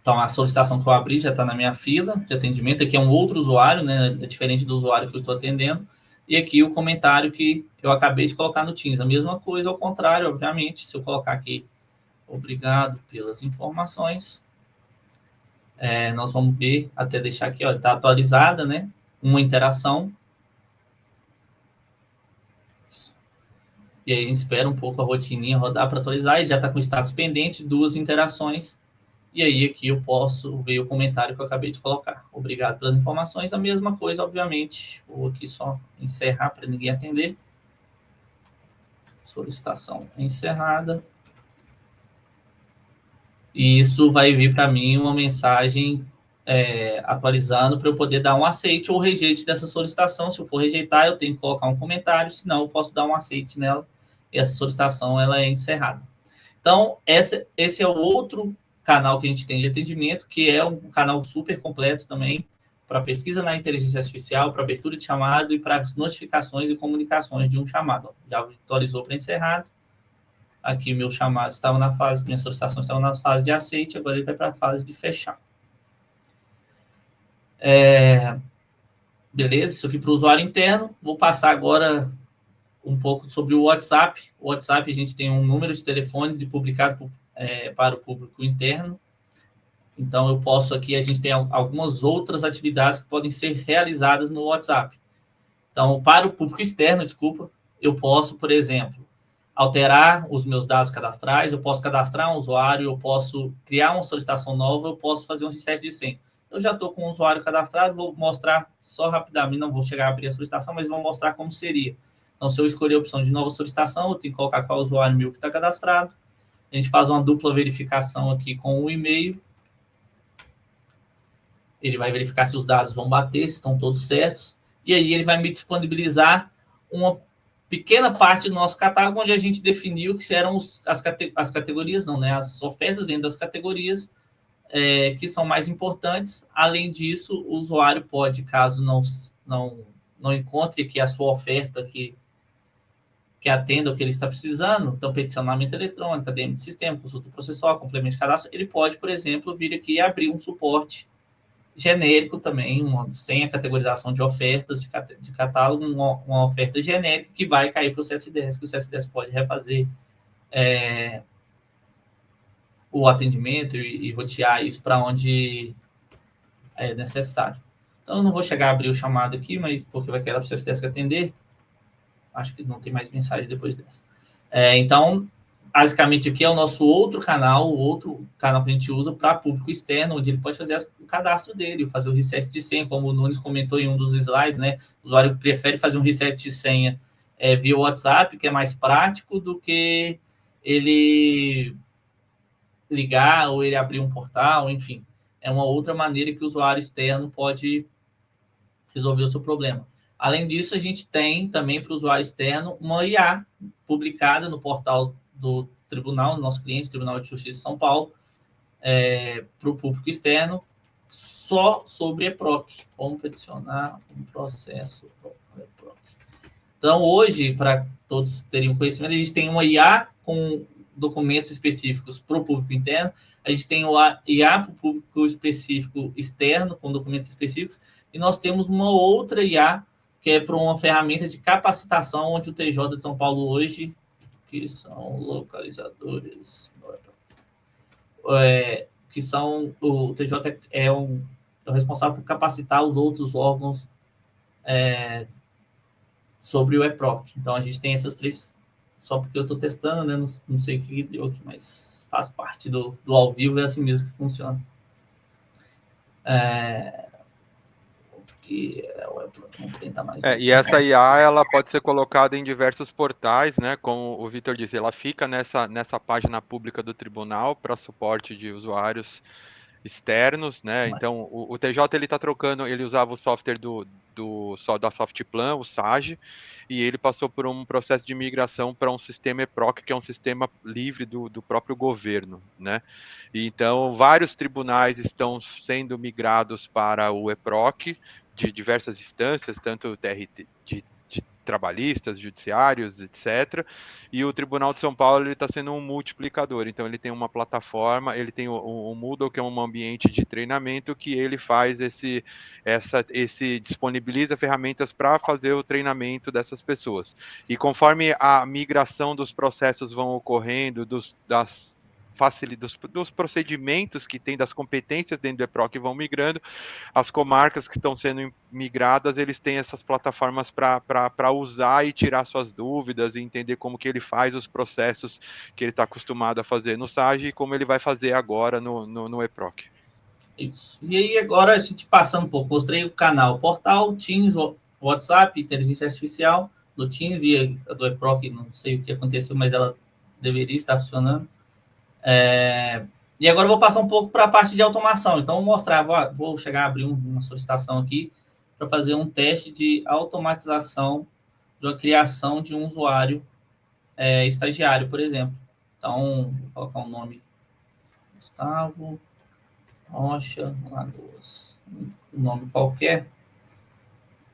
Então, a solicitação que eu abri já está na minha fila de atendimento. Aqui é um outro usuário, né? É diferente do usuário que eu estou atendendo. E aqui o comentário que eu acabei de colocar no Teams. A mesma coisa, ao contrário, obviamente. Se eu colocar aqui, obrigado pelas informações, nós vamos ver, até deixar aqui, está atualizada, né? Uma interação. E aí a gente espera um pouco a rotininha rodar para atualizar. E já está com status pendente, 2 interações. E aí aqui eu posso ver o comentário que eu acabei de colocar. Obrigado pelas informações. A mesma coisa, obviamente. Vou aqui só encerrar para ninguém atender. Solicitação encerrada. E isso vai vir para mim uma mensagem atualizando para eu poder dar um aceite ou rejeite dessa solicitação. Se eu for rejeitar, eu tenho que colocar um comentário. Senão, eu posso dar um aceite nela. E essa solicitação ela é encerrada. Então, esse é o outro canal que a gente tem de atendimento, que é um canal super completo também para pesquisa na inteligência artificial, para abertura de chamado e para as notificações e comunicações de um chamado. Já atualizou para encerrado. Aqui meu chamado estava na fase, minha solicitação estava na fase de aceite, agora ele vai para a fase de fechar. Beleza, isso aqui para o usuário interno. Vou passar agora um pouco sobre o WhatsApp. O WhatsApp, a gente tem um número de telefone publicado para o público interno. Então, eu posso aqui, a gente tem algumas outras atividades que podem ser realizadas no WhatsApp. Então, para o público externo, eu posso, por exemplo, alterar os meus dados cadastrais, eu posso cadastrar um usuário, eu posso criar uma solicitação nova, eu posso fazer um reset de senha. Eu já estou com o usuário cadastrado, vou mostrar só rapidamente, não vou chegar a abrir a solicitação, mas vou mostrar como seria. Então, se eu escolher a opção de nova solicitação, eu tenho que colocar qual usuário meu que está cadastrado. A gente faz uma dupla verificação aqui com o e-mail. Ele vai verificar se os dados vão bater, se estão todos certos. E aí ele vai me disponibilizar uma pequena parte do nosso catálogo, onde a gente definiu que eram as categorias, não, né? As ofertas dentro das categorias que são mais importantes. Além disso, o usuário pode, caso não encontre aqui a sua oferta que atenda o que ele está precisando, então peticionamento eletrônico, ADM de sistema, consulta processual, complemento de cadastro, ele pode, por exemplo, vir aqui e abrir um suporte genérico também, sem a categorização de ofertas de catálogo, uma oferta genérica que vai cair para o CFDS, que o CFDS pode refazer o atendimento e rotear isso para onde é necessário. Então, eu não vou chegar a abrir o chamado aqui, mas porque vai querer para o CFDS atender. Acho que não tem mais mensagem depois dessa. Então, basicamente, aqui é o nosso outro canal que a gente usa para público externo, onde ele pode fazer o cadastro dele, fazer o reset de senha, como o Nunes comentou em um dos slides, né? O usuário prefere fazer um reset de senha via WhatsApp, que é mais prático do que ele ligar ou ele abrir um portal, enfim. é uma outra maneira que o usuário externo pode resolver o seu problema. Além disso, a gente tem também para o usuário externo uma IA publicada no portal do tribunal, nosso cliente, Tribunal de Justiça de São Paulo, para o público externo, só sobre EPROC. Como peticionar um processo EPROC. Então, hoje, para todos terem um conhecimento, a gente tem uma IA com documentos específicos para o público interno, a gente tem uma IA para o público específico externo, com documentos específicos, e nós temos uma outra IA, que é para uma ferramenta de capacitação, onde o TJ de São Paulo hoje, que são localizadores, que são, o TJ é o responsável por capacitar os outros órgãos sobre o EPROC. Então, a gente tem essas três, só porque eu estou testando, né? Não sei o que deu aqui, mas faz parte do ao vivo, é assim mesmo que funciona. Vamos tentar mais. E essa IA, ela pode ser colocada em diversos portais, né? Como o Vitor disse, ela fica nessa página pública do tribunal para suporte de usuários externos, né? Então, o TJ ele está trocando, ele usava o software da Softplan, o SAGE, e ele passou por um processo de migração para um sistema EPROC, que é um sistema livre do próprio governo, né? E, então, vários tribunais estão sendo migrados para o EPROC de diversas instâncias, tanto TRT, de trabalhistas, judiciários, etc. E o Tribunal de São Paulo está sendo um multiplicador. Então, ele tem uma plataforma, ele tem o Moodle, que é um ambiente de treinamento, que ele faz disponibiliza ferramentas para fazer o treinamento dessas pessoas. E conforme a migração dos processos vão ocorrendo, dos procedimentos que tem, das competências dentro do EPROC vão migrando, as comarcas que estão sendo migradas, eles têm essas plataformas para usar e tirar suas dúvidas e entender como que ele faz os processos que ele está acostumado a fazer no SAGE e como ele vai fazer agora no EPROC. Isso. E aí, agora, a gente passando um pouco, mostrei o canal, portal, Teams, WhatsApp, inteligência artificial do Teams e a do EPROC, não sei o que aconteceu, mas ela deveria estar funcionando. E agora eu vou passar um pouco para a parte de automação. Então, vou mostrar, vou chegar a abrir uma solicitação aqui para fazer um teste de automatização da criação de um usuário estagiário, por exemplo. Então, vou colocar um nome, Gustavo Rocha Lagoas. Um nome qualquer.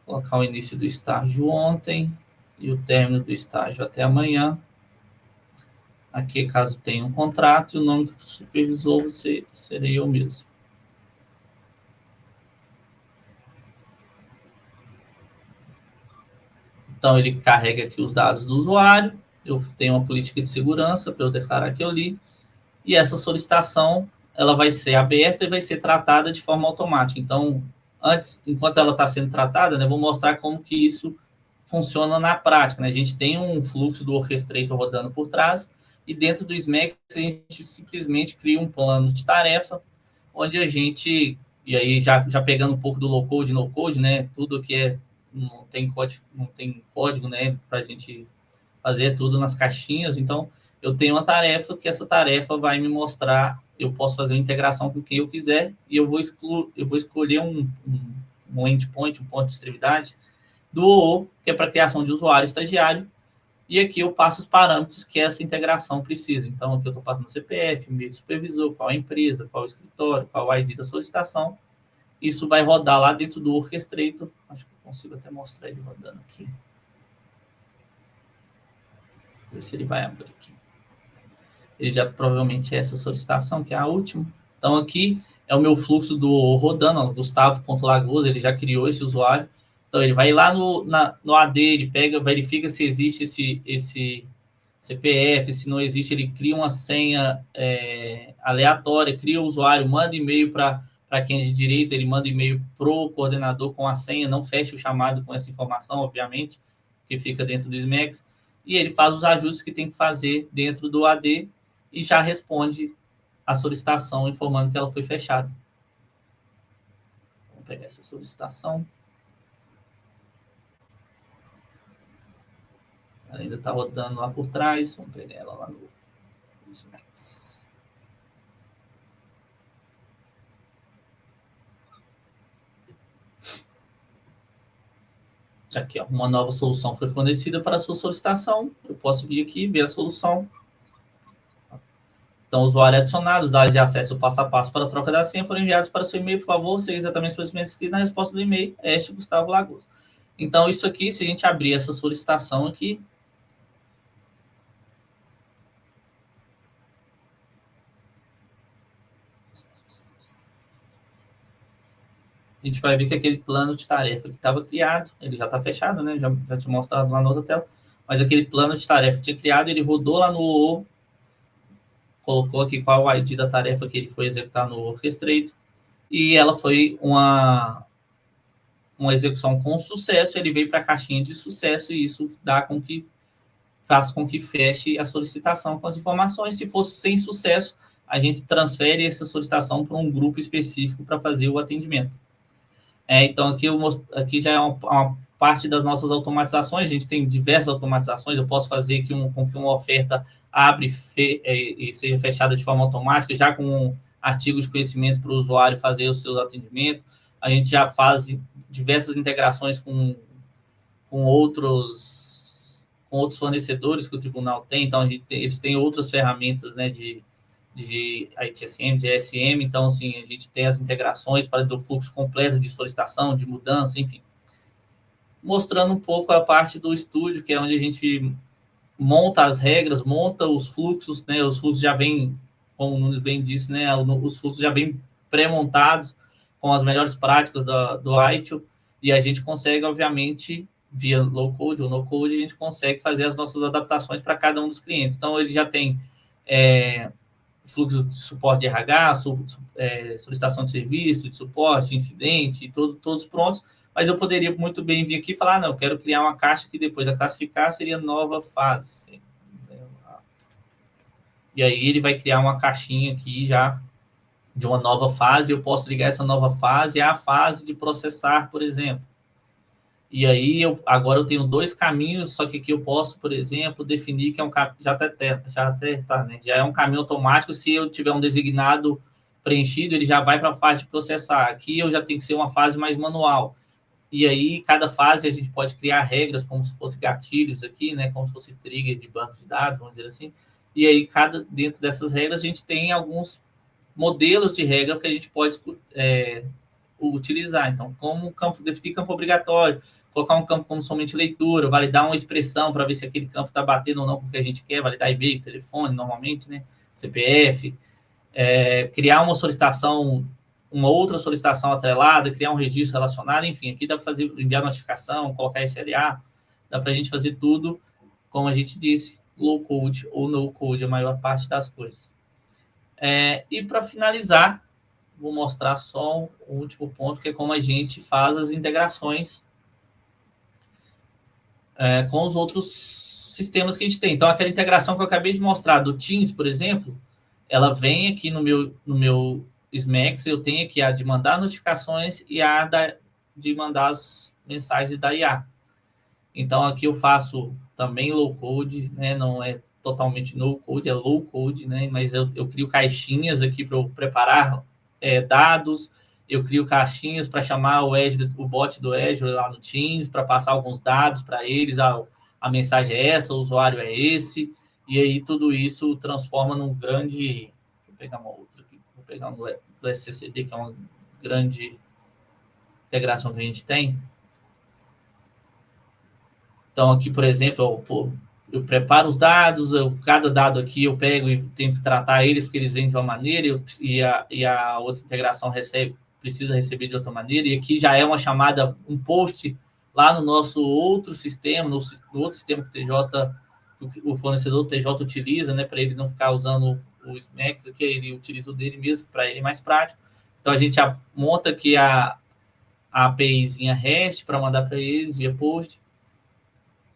Vou colocar o início do estágio ontem e o término do estágio até amanhã. Aqui, caso tenha um contrato, o nome do supervisor serei eu mesmo. Então, ele carrega aqui os dados do usuário. Eu tenho uma política de segurança para eu declarar que eu li. E essa solicitação, ela vai ser aberta e vai ser tratada de forma automática. Então, enquanto ela está sendo tratada, né, vou mostrar como que isso funciona na prática. Né? A gente tem um fluxo do Orchestrator rodando por trás, e dentro do SMAX a gente simplesmente cria um plano de tarefa, onde a gente, e aí já pegando um pouco do low-code e no-code, né, tudo que não tem código, né, para a gente fazer tudo nas caixinhas. Então, eu tenho uma tarefa que essa tarefa vai me mostrar, eu posso fazer uma integração com quem eu quiser, e eu vou escolher um endpoint, um ponto de extremidade, do OO, que é para criação de usuário estagiário, e aqui eu passo os parâmetros que essa integração precisa. Então, aqui eu estou passando o CPF, e-mail do supervisor, qual a empresa, qual o escritório, qual o ID da solicitação. Isso vai rodar lá dentro do Orchestrator. Acho que eu consigo até mostrar ele rodando aqui. Ver se ele vai abrir aqui. Ele já provavelmente é essa solicitação, que é a última. Então, aqui é o meu fluxo do rodando, Gustavo.Lagoas, ele já criou esse usuário. Então, ele vai lá no AD, ele pega, verifica se existe esse CPF, se não existe, ele cria uma senha aleatória, cria o usuário, manda e-mail para quem é de direito, ele manda e-mail para o coordenador com a senha, não fecha o chamado com essa informação, obviamente, que fica dentro do SMAX, e ele faz os ajustes que tem que fazer dentro do AD e já responde a solicitação informando que ela foi fechada. Vamos pegar essa solicitação. Ela ainda está rodando lá por trás. Vamos pegar ela lá no SMAX. Aqui, ó, uma nova solução foi fornecida para a sua solicitação. Eu posso vir aqui, ver a solução. Então, o usuário é adicionado, os dados de acesso passo a passo para a troca da senha foram enviados para o seu e-mail. Por favor, siga exatamente os procedimentos escritos na resposta do e-mail. Este Gustavo Lagos. Então, isso aqui, se a gente abrir essa solicitação aqui, a gente vai ver que aquele plano de tarefa que estava criado, ele já está fechado, né? Já te mostrado lá na outra tela. Mas aquele plano de tarefa que tinha criado, ele rodou lá no OO, colocou aqui qual o ID da tarefa que ele foi executar no Orchestrator, e ela foi uma execução com sucesso, ele veio para a caixinha de sucesso, e isso faz com que feche a solicitação com as informações. Se fosse sem sucesso, a gente transfere essa solicitação para um grupo específico para fazer o atendimento. Então, aqui já é uma parte das nossas automatizações. A gente tem diversas automatizações. Eu posso fazer com que uma oferta abre e seja fechada de forma automática, já com um artigo de conhecimento para o usuário fazer os seus atendimentos. A gente já faz diversas integrações com outros fornecedores que o tribunal tem. Então, eles têm outras ferramentas, né, de ITSM, de ESM, então, assim, a gente tem as integrações para o fluxo completo de solicitação, de mudança, enfim. Mostrando um pouco a parte do estúdio, que é onde a gente monta as regras, monta os fluxos, né, os fluxos já vêm, como o Nunes bem disse, né, os fluxos já vêm pré-montados, com as melhores práticas do ITIL, e a gente consegue, obviamente, via low-code ou no-code, a gente consegue fazer as nossas adaptaçõos para cada um dos clientes. Então, ele já tem fluxo de suporte de RH, solicitação de serviço, de suporte, incidente, todos prontos, mas eu poderia muito bem vir aqui e falar, não, eu quero criar uma caixa que depois a classificar seria nova fase. E aí ele vai criar uma caixinha aqui já de uma nova fase, eu posso ligar essa nova fase à fase de processar, por exemplo. E aí, agora eu tenho dois caminhos, só que aqui eu posso, por exemplo, definir que é um caminho, já é um caminho automático. Se eu tiver um designado preenchido, ele já vai para a fase de processar. Aqui eu já tenho que ser uma fase mais manual. E aí, cada fase a gente pode criar regras, como se fosse gatilhos aqui, né? Como se fosse trigger de banco de dados, vamos dizer assim. E aí, dentro dessas regras, a gente tem alguns modelos de regra que a gente pode utilizar. Então, como definir campo obrigatório, colocar um campo como somente leitura, validar uma expressão para ver se aquele campo está batendo ou não com o que a gente quer, validar e-mail, telefone, normalmente, né? CPF, criar uma solicitação, uma outra solicitação atrelada, criar um registro relacionado, enfim, aqui dá para enviar notificação, colocar SLA, dá para a gente fazer tudo, como a gente disse, low code ou no code, a maior parte das coisas. E para finalizar, vou mostrar só o último ponto, que é como a gente faz as integrações com os outros sistemas que a gente tem. Então, aquela integração que eu acabei de mostrar do Teams, por exemplo, ela vem aqui no meu SMAX, eu tenho aqui a de mandar notificações e a de mandar as mensagens da IA. Então, aqui eu faço também low code, né? Não é totalmente no code, é low code, né? Mas eu crio caixinhas aqui para eu preparar dados, eu crio caixinhas para chamar o bot do Azure lá no Teams, para passar alguns dados para eles, a mensagem é essa, o usuário é esse, e aí tudo isso transforma num grande... Deixa eu pegar uma outra aqui, vou pegar do SCCD, que é uma grande integração que a gente tem. Então, aqui, por exemplo, eu preparo os dados, cada dado aqui eu pego e tenho que tratar eles, porque eles vêm de uma maneira, e a outra integração precisa receber de outra maneira, e aqui já é uma chamada, um post lá no nosso outro sistema, no outro sistema que o fornecedor TJ utiliza, né, para ele não ficar usando o SMAX, aqui ele utiliza o dele mesmo, para ele mais prático. Então, a gente monta aqui a APIzinha REST para mandar para eles via post.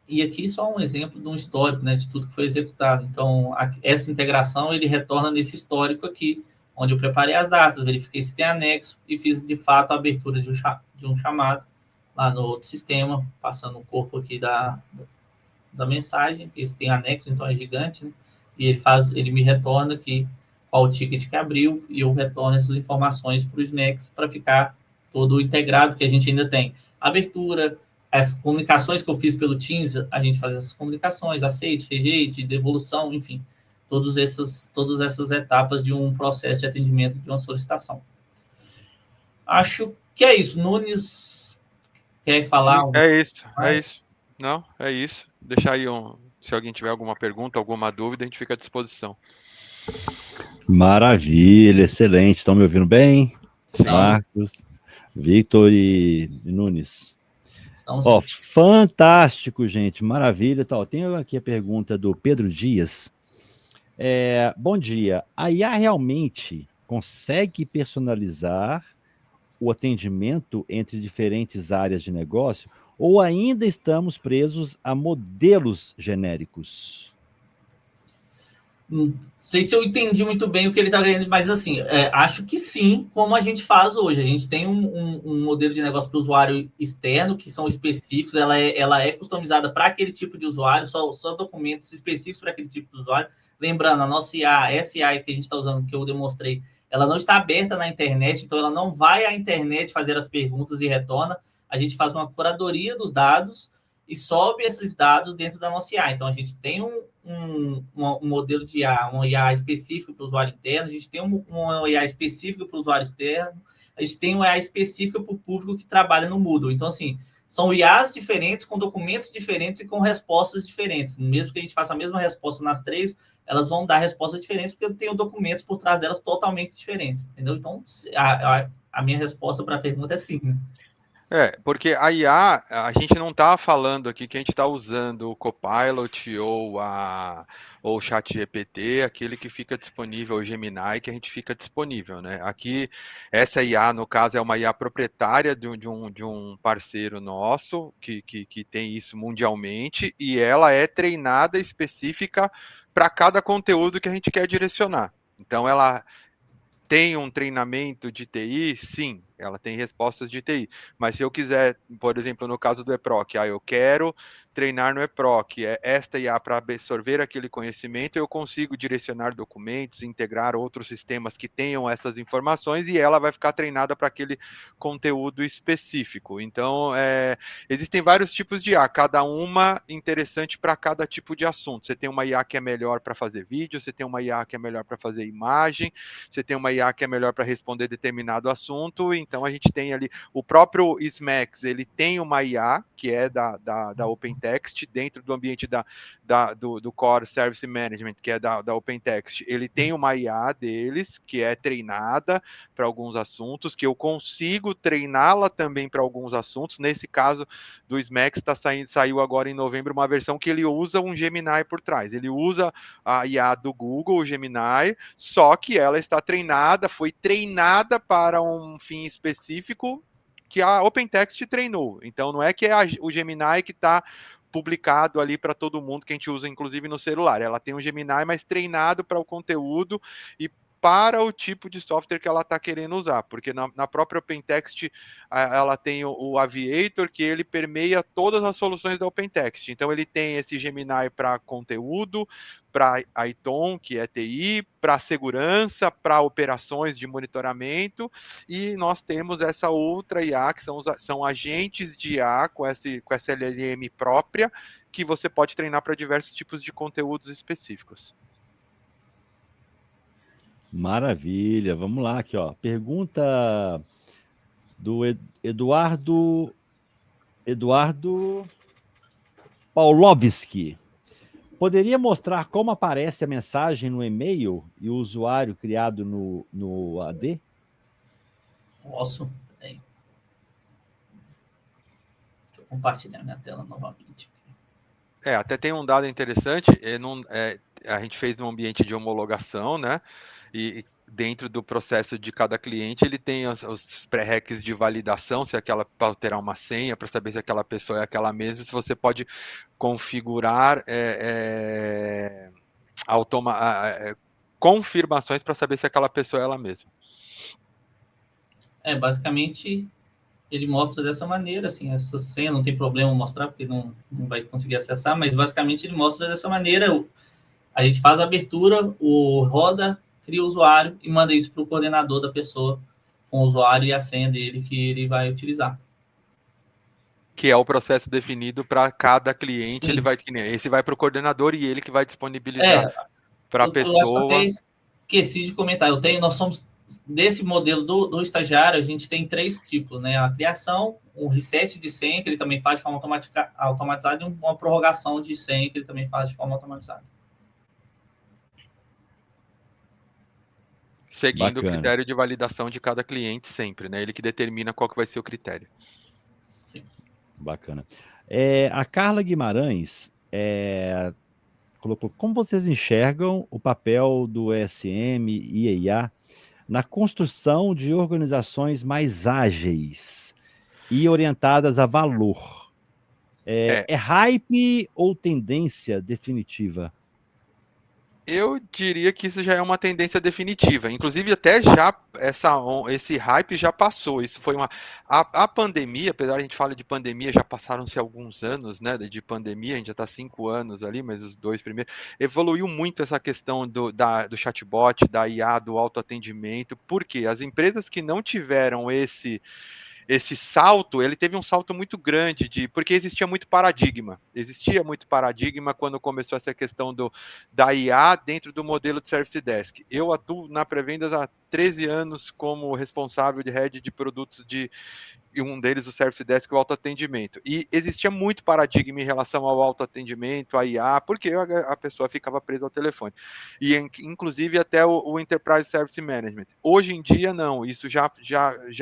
E aqui só um exemplo de um histórico, né, de tudo que foi executado. Então, essa integração, ele retorna nesse histórico aqui, onde eu preparei as datas, verifiquei se tem anexo e fiz, de fato, a abertura de um chamado lá no outro sistema, passando o corpo aqui da mensagem. Esse tem anexo, então é gigante, né? E ele me retorna aqui qual o ticket que abriu e eu retorno essas informações para o SMAX para ficar todo integrado, porque a gente ainda tem abertura, as comunicações que eu fiz pelo Teams, a gente faz essas comunicações, aceite, rejeite, devolução, enfim, todas essas etapas de um processo de atendimento de uma solicitação. Acho que é isso. Nunes, quer falar? É isso. Não, é isso. Deixar aí se alguém tiver alguma pergunta, alguma dúvida, a gente fica à disposição. Maravilha, excelente. Estão me ouvindo bem? Sim. Marcos, Victor e Nunes. Ó, fantástico, gente, maravilha. Tenho aqui a pergunta do Pedro Dias. Bom dia, a IA realmente consegue personalizar o atendimento entre diferentes áreas de negócio ou ainda estamos presos a modelos genéricos? Não sei se eu entendi muito bem o que ele está querendo, mas assim, acho que sim, como a gente faz hoje. A gente tem um modelo de negócio para o usuário externo, que são específicos, ela é customizada para aquele tipo de usuário, só documentos específicos para aquele tipo de usuário. Lembrando, a nossa IA, essa IA que a gente está usando, que eu demonstrei, ela não está aberta na internet, então ela não vai à internet fazer as perguntas e retorna. A gente faz uma curadoria dos dados e sobe esses dados dentro da nossa IA. Então, a gente tem um modelo de IA, um IA específico para o usuário interno, a gente tem um IA específico para o usuário externo, a gente tem um IA específico para o público que trabalha no Moodle. Então, assim, são IAs diferentes, com documentos diferentes e com respostas diferentes. Mesmo que a gente faça a mesma resposta nas três, elas vão dar respostas diferentes, porque eu tenho documentos por trás delas totalmente diferentes, entendeu? Então, a minha resposta para a pergunta é sim, né? Porque a IA, a gente não está falando aqui que a gente está usando o Copilot ou o ChatGPT, aquele que fica disponível, o Gemini, que a gente fica disponível, né? Aqui, essa IA, no caso, é uma IA proprietária de um parceiro nosso, que tem isso mundialmente, e ela é treinada específica para cada conteúdo que a gente quer direcionar. Então, ela tem um treinamento de TI? Sim, ela tem respostas de TI. Mas se eu quiser, por exemplo, no caso do EPROC, eu quero treinar no EPROC, esta IA para absorver aquele conhecimento, eu consigo direcionar documentos, integrar outros sistemas que tenham essas informações e ela vai ficar treinada para aquele conteúdo específico. Então, existem vários tipos de IA, cada uma interessante para cada tipo de assunto. Você tem uma IA que é melhor para fazer vídeo, você tem uma IA que é melhor para fazer imagem, você tem uma IA que é melhor para responder determinado assunto, então a gente tem ali o próprio SMAX, ele tem uma IA que é da OpenText, dentro do ambiente do Core Service Management, que é da OpenText, ele tem uma IA deles, que é treinada para alguns assuntos, que eu consigo treiná-la também para alguns assuntos. Nesse caso do SMAX, saiu agora em novembro uma versão que ele usa um Gemini por trás, ele usa a IA do Google, o Gemini, só que ela está foi treinada para um fim específico que a OpenText treinou. Então, não é que é o Gemini que está publicado ali para todo mundo, que a gente usa inclusive no celular. Ela tem um Gemini, mas treinado para o conteúdo e para o tipo de software que ela está querendo usar, porque na própria OpenText ela tem o Aviator, que ele permeia todas as soluções da OpenText. Então ele tem esse Gemini para conteúdo, para ITOM, que é TI, para segurança, para operações de monitoramento, e nós temos essa outra IA, que são agentes de IA com essa LLM própria, que você pode treinar para diversos tipos de conteúdos específicos. Maravilha, vamos lá aqui, ó. Pergunta do Eduardo Pawlowski. Poderia mostrar como aparece a mensagem no e-mail e o usuário criado no AD? Posso. Deixa eu compartilhar minha tela novamente. Até tem um dado interessante, a gente fez um ambiente de homologação, né? E dentro do processo de cada cliente, ele tem os pré-requisitos de validação, se aquela para alterar uma senha, para saber se aquela pessoa é aquela mesma, se você pode configurar confirmações para saber se aquela pessoa é ela mesma. Basicamente, ele mostra dessa maneira, assim, essa senha, não tem problema mostrar, porque não vai conseguir acessar, mas basicamente ele mostra dessa maneira. A gente faz a abertura, roda, cria o usuário e manda isso para o coordenador da pessoa, com o usuário e a senha dele que ele vai utilizar. Que é o processo definido para cada cliente, ele Sim. vai, esse vai para o coordenador e ele que vai disponibilizar É, para a eu acho que eu até pessoa. esqueci de comentar. Nós somos desse modelo do estagiário, a gente tem 3 tipos, né? A criação, um reset de senha, que ele também faz de forma automatizada, e uma prorrogação de senha, que ele também faz de forma automatizada. Seguindo o Bacana, critério de validação de cada cliente sempre, né? Ele que determina qual que vai ser o critério. Sim. bacana. A Carla Guimarães colocou: como vocês enxergam o papel do ESM e EIA na construção de organizações mais ágeis e orientadas a valor? É, É hype ou tendência definitiva? eu diria que isso já é uma tendência definitiva. Inclusive, até já esse hype já passou. Isso foi a pandemia, apesar de a gente falar de pandemia, já passaram-se alguns anos, né? De pandemia, a gente já está 5 anos ali, mas os 2 primeiros. Evoluiu muito essa questão do chatbot, da IA, do autoatendimento, porque as empresas que não tiveram esse salto, ele teve um salto muito grande porque existia muito paradigma quando começou essa questão da IA dentro do modelo de Service Desk. Eu atuo na Pré-Vendas há 13 anos como responsável de rede de produtos e um deles o Service Desk, o autoatendimento. E existia muito paradigma em relação ao autoatendimento, a IA, porque a pessoa ficava presa ao telefone. E inclusive até o Enterprise Service Management. Hoje em dia, não, isso já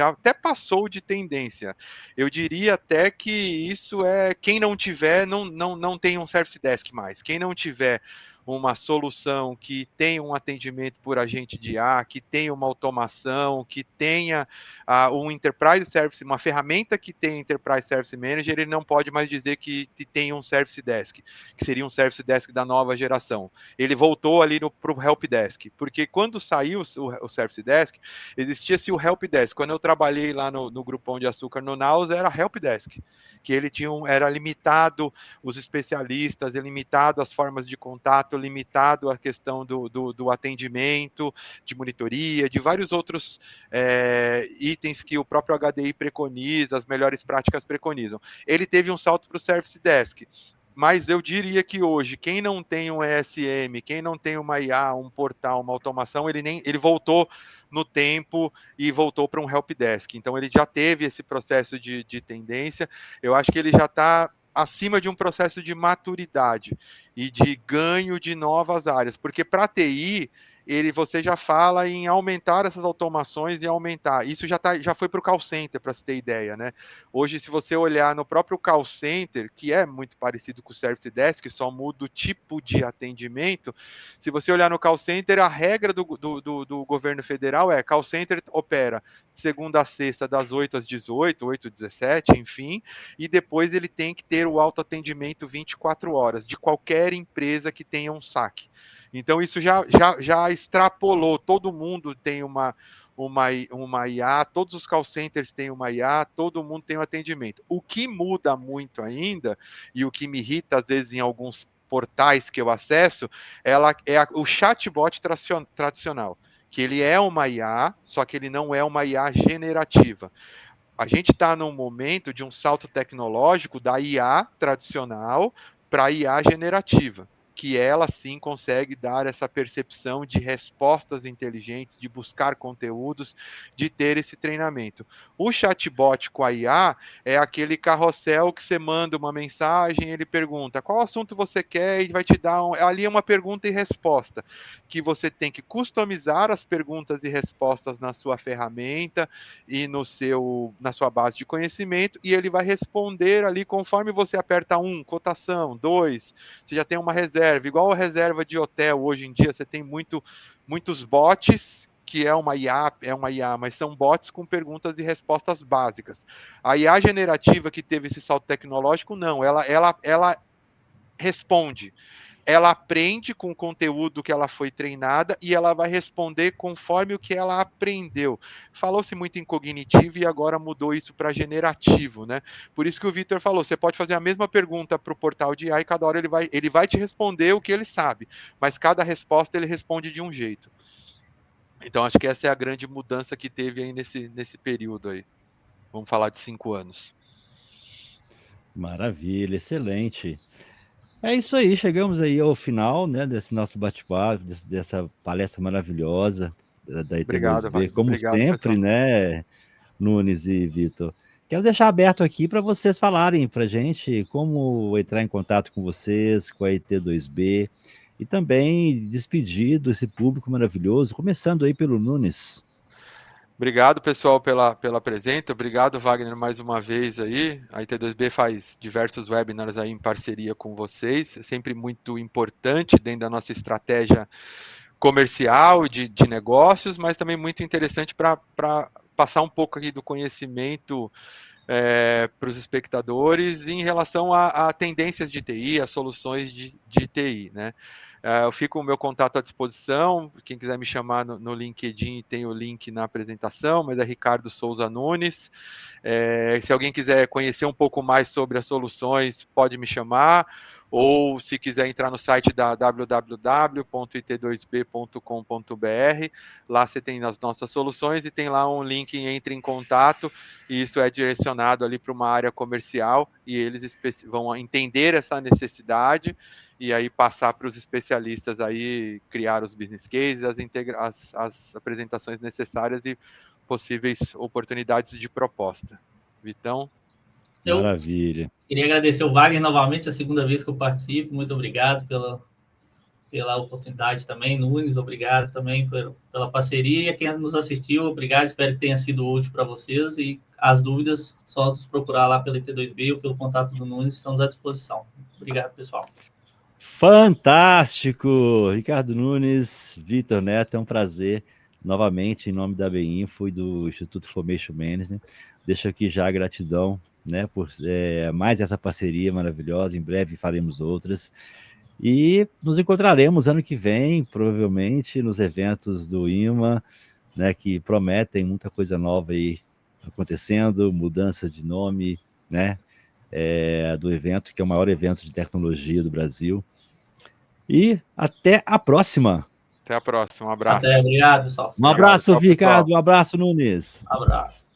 até passou de tendência. Eu diria até que isso quem não tiver, não tem um Service Desk mais. Quem não tiver uma solução que tenha um atendimento por agente de IA, que tenha uma automação, que tenha um Enterprise Service, uma ferramenta que tem Enterprise Service Manager, ele não pode mais dizer que tem um Service Desk, que seria um Service Desk da nova geração. Ele voltou ali para o Help Desk, porque quando saiu o Service Desk, existia-se o Help Desk. Quando eu trabalhei lá no Grupão de Açúcar, no Naus, era Help Desk, que ele era limitado os especialistas, limitado as formas de contato, limitado a questão do atendimento, de monitoria, de vários outros itens que o próprio HDI preconiza, as melhores práticas preconizam. Ele teve um salto para o Service Desk. Mas eu diria que hoje, quem não tem um ESM, quem não tem uma IA, um portal, uma automação, ele voltou no tempo e voltou para um Help Desk. Então ele já teve esse processo de tendência. Eu acho que ele já está acima de um processo de maturidade e de ganho de novas áreas. Porque para a TI, você já fala em aumentar essas automações e aumentar. Isso já foi para o call center, para se ter ideia, né? Hoje, se você olhar no próprio call center, que é muito parecido com o Service Desk, só muda o tipo de atendimento. Se você olhar no call center, a regra do governo federal é call center opera segunda a sexta, das 8 às 18, 8 às 17, enfim, e depois ele tem que ter o autoatendimento 24 horas, de qualquer empresa que tenha um saque. Então, isso já extrapolou. Todo mundo tem uma IA, todos os call centers têm uma IA, todo mundo tem um atendimento. O que muda muito ainda, e o que me irrita às vezes em alguns portais que eu acesso, o chatbot tradicional, que ele é uma IA, só que ele não é uma IA generativa. A gente está num momento de um salto tecnológico da IA tradicional para a IA generativa, que ela sim consegue dar essa percepção de respostas inteligentes, de buscar conteúdos, de ter esse treinamento. O chatbot com a IA é aquele carrossel que você manda uma mensagem, ele pergunta qual assunto você quer e vai te dar ali é uma pergunta e resposta, que você tem que customizar as perguntas e respostas na sua ferramenta e na sua base de conhecimento, e ele vai responder ali conforme você aperta cotação, 2, você já tem uma reserva, igual a reserva de hotel hoje em dia, você tem muitos bots, que é uma IA, mas são bots com perguntas e respostas básicas. A IA generativa que teve esse salto tecnológico, não, ela responde. Ela aprende com o conteúdo que ela foi treinada e ela vai responder conforme o que ela aprendeu. Falou-se muito em cognitivo e agora mudou isso para generativo, né? Por isso que o Vitor falou, você pode fazer a mesma pergunta para o portal de AI e cada hora ele vai te responder o que ele sabe, mas cada resposta ele responde de um jeito. Então acho que essa é a grande mudança que teve aí nesse período aí. Vamos falar de 5 anos. Maravilha, excelente. É isso aí, chegamos aí ao final, né, desse nosso bate-papo, dessa palestra maravilhosa da Obrigado, IT2B, Wagner. como Obrigado, sempre, pessoal. né, Nunes e Vitor. Quero deixar aberto aqui para vocês falarem para a gente como entrar em contato com vocês, com a IT2B, e também despedir desse público maravilhoso, começando aí pelo Nunes. Obrigado, pessoal, pela presença. Obrigado, Wagner, mais uma vez aí. A IT2B faz diversos webinars aí em parceria com vocês. É sempre muito importante dentro da nossa estratégia comercial de negócios, mas também muito interessante para passar um pouco aqui do conhecimento para os espectadores em relação a tendências de TI, a soluções de TI, né? Eu fico o meu contato à disposição, quem quiser me chamar no LinkedIn tem o link na apresentação, mas é Ricardo Souza Nunes. Se alguém quiser conhecer um pouco mais sobre as soluções, pode me chamar, ou se quiser entrar no site da www.it2b.com.br, lá você tem as nossas soluções e tem lá um link Entre em Contato, e isso é direcionado ali para uma área comercial, e eles vão entender essa necessidade e aí passar para os especialistas aí criar os business cases, as apresentações necessárias e possíveis oportunidades de proposta. Vitão? Eu Maravilha. queria agradecer o Wagner novamente, a segunda vez que eu participo. Muito obrigado pela oportunidade também. Nunes, obrigado também pela parceria. Quem nos assistiu, obrigado. Espero que tenha sido útil para vocês. E as dúvidas, só nos procurar lá pelo IT2B ou pelo contato do Nunes, estamos à disposição. Obrigado, pessoal. Fantástico! Ricardo Nunes, Vitor Neto, é um prazer, novamente, em nome da BEINFO e do Instituto Information Management. Deixo aqui já a gratidão, né, por mais essa parceria maravilhosa. Em breve faremos outras. E nos encontraremos ano que vem, provavelmente, nos eventos do IMA, né, que prometem muita coisa nova aí acontecendo, mudança de nome, né, do evento, que é o maior evento de tecnologia do Brasil. E até a próxima. Até a próxima. Um abraço. Até, obrigado, pessoal. Um abraço, Ricardo. Um abraço, Nunes. Um abraço.